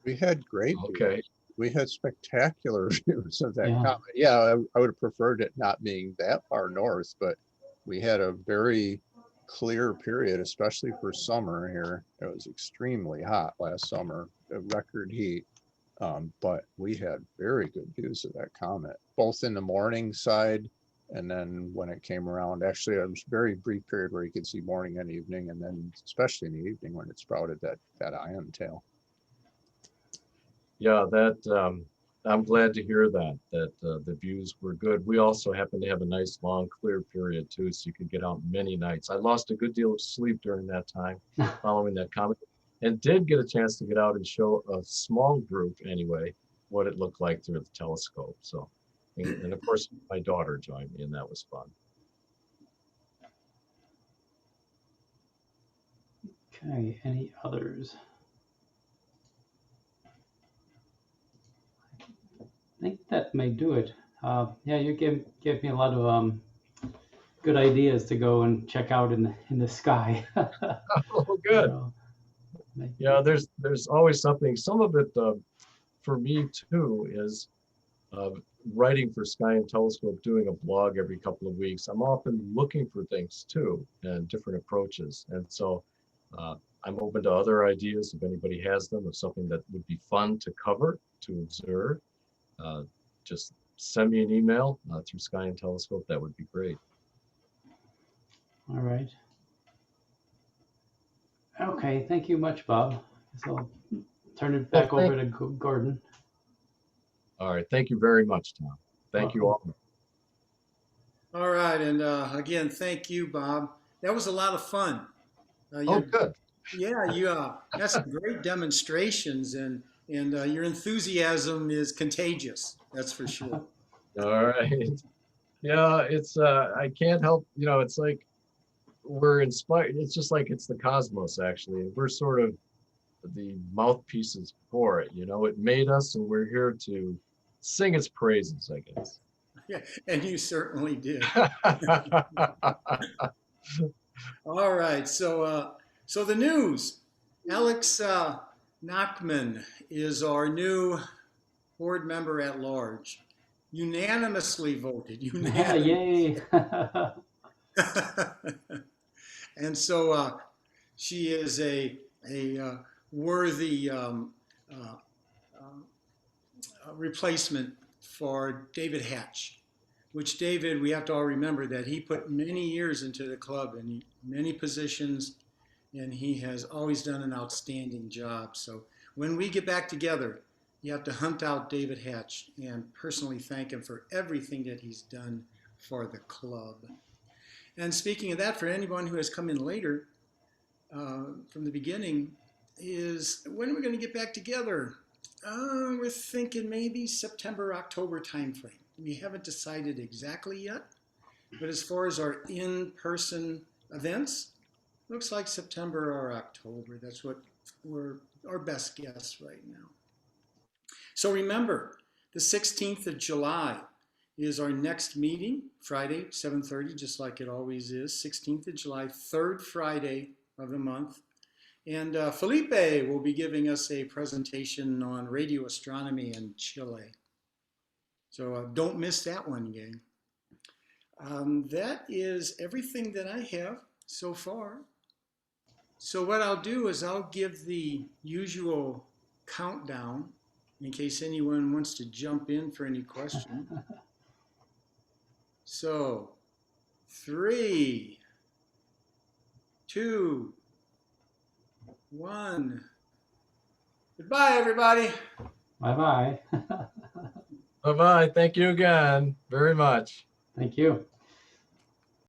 We had great Okay. views. We had spectacular views of that Yeah. comet. Yeah, I would have preferred it not being that far north, but we had a very clear period, especially for summer here. It was extremely hot last summer, a record heat. But we had very good views of that comet, both in the morning side and then when it came around. Actually, it was a very brief period where you could see morning and evening, and then especially in the evening when it sprouted that ion tail. Yeah, I'm glad to hear that the views were good. We also happened to have a nice long clear period too, so you could get out many nights. I lost a good deal of sleep during that time following that comet, and did get a chance to get out and show a small group anyway what it looked like through the telescope. So, and of course my daughter joined me, and that was fun. Okay, any others? I think that may do it. Yeah, you gave me a lot of good ideas to go and check out in the sky. Oh, good. So, Yeah, there's always something. Some of it for me too is writing for Sky and Telescope, doing a blog every couple of weeks. I'm often looking for things too and different approaches. And so I'm open to other ideas if anybody has them, of something that would be fun to cover, to observe. Just send me an email through Sky and Telescope. That would be great. all right. Okay, thank you much, Bob. So I'll turn it back over to Gordon. All right. Thank you very much, Tom. Thank you all. All right, and again, thank you, Bob. That was a lot of fun. Oh, good. Yeah, you had some great demonstrations, and your enthusiasm is contagious. That's for sure. All right. Yeah, it's I can't help, it's like we're inspired. It's just like it's the cosmos, actually. We're sort of the mouthpieces for it. You know, it made us, and we're here to sing its praises, I guess. Yeah, and you certainly did. All right, so the news. Alex Nachman is our new board member at large. Unanimously voted. Yay. And so she is a worthy replacement for David Hatch, which David, we have to all remember that he put many years into the club and many positions, and he has always done an outstanding job. So when we get back together, you have to hunt out David Hatch and personally thank him for everything that he's done for the club. And speaking of that, for anyone who has come in later from the beginning, is when are we going to get back together? We're thinking maybe September, October timeframe. We haven't decided exactly yet, but as far as our in-person events, looks like September or October. That's what we're our best guess right now. So remember, the 16th of July is our next meeting, Friday, 7:30, just like it always is. 16th of July, third Friday of the month. And Felipe will be giving us a presentation on radio astronomy in Chile. So don't miss that one, gang. That is everything that I have so far. So what I'll do is I'll give the usual countdown in case anyone wants to jump in for any question. So 3, 2, 1. Goodbye, everybody. Bye-bye. Bye-bye. Thank you again very much. Thank you.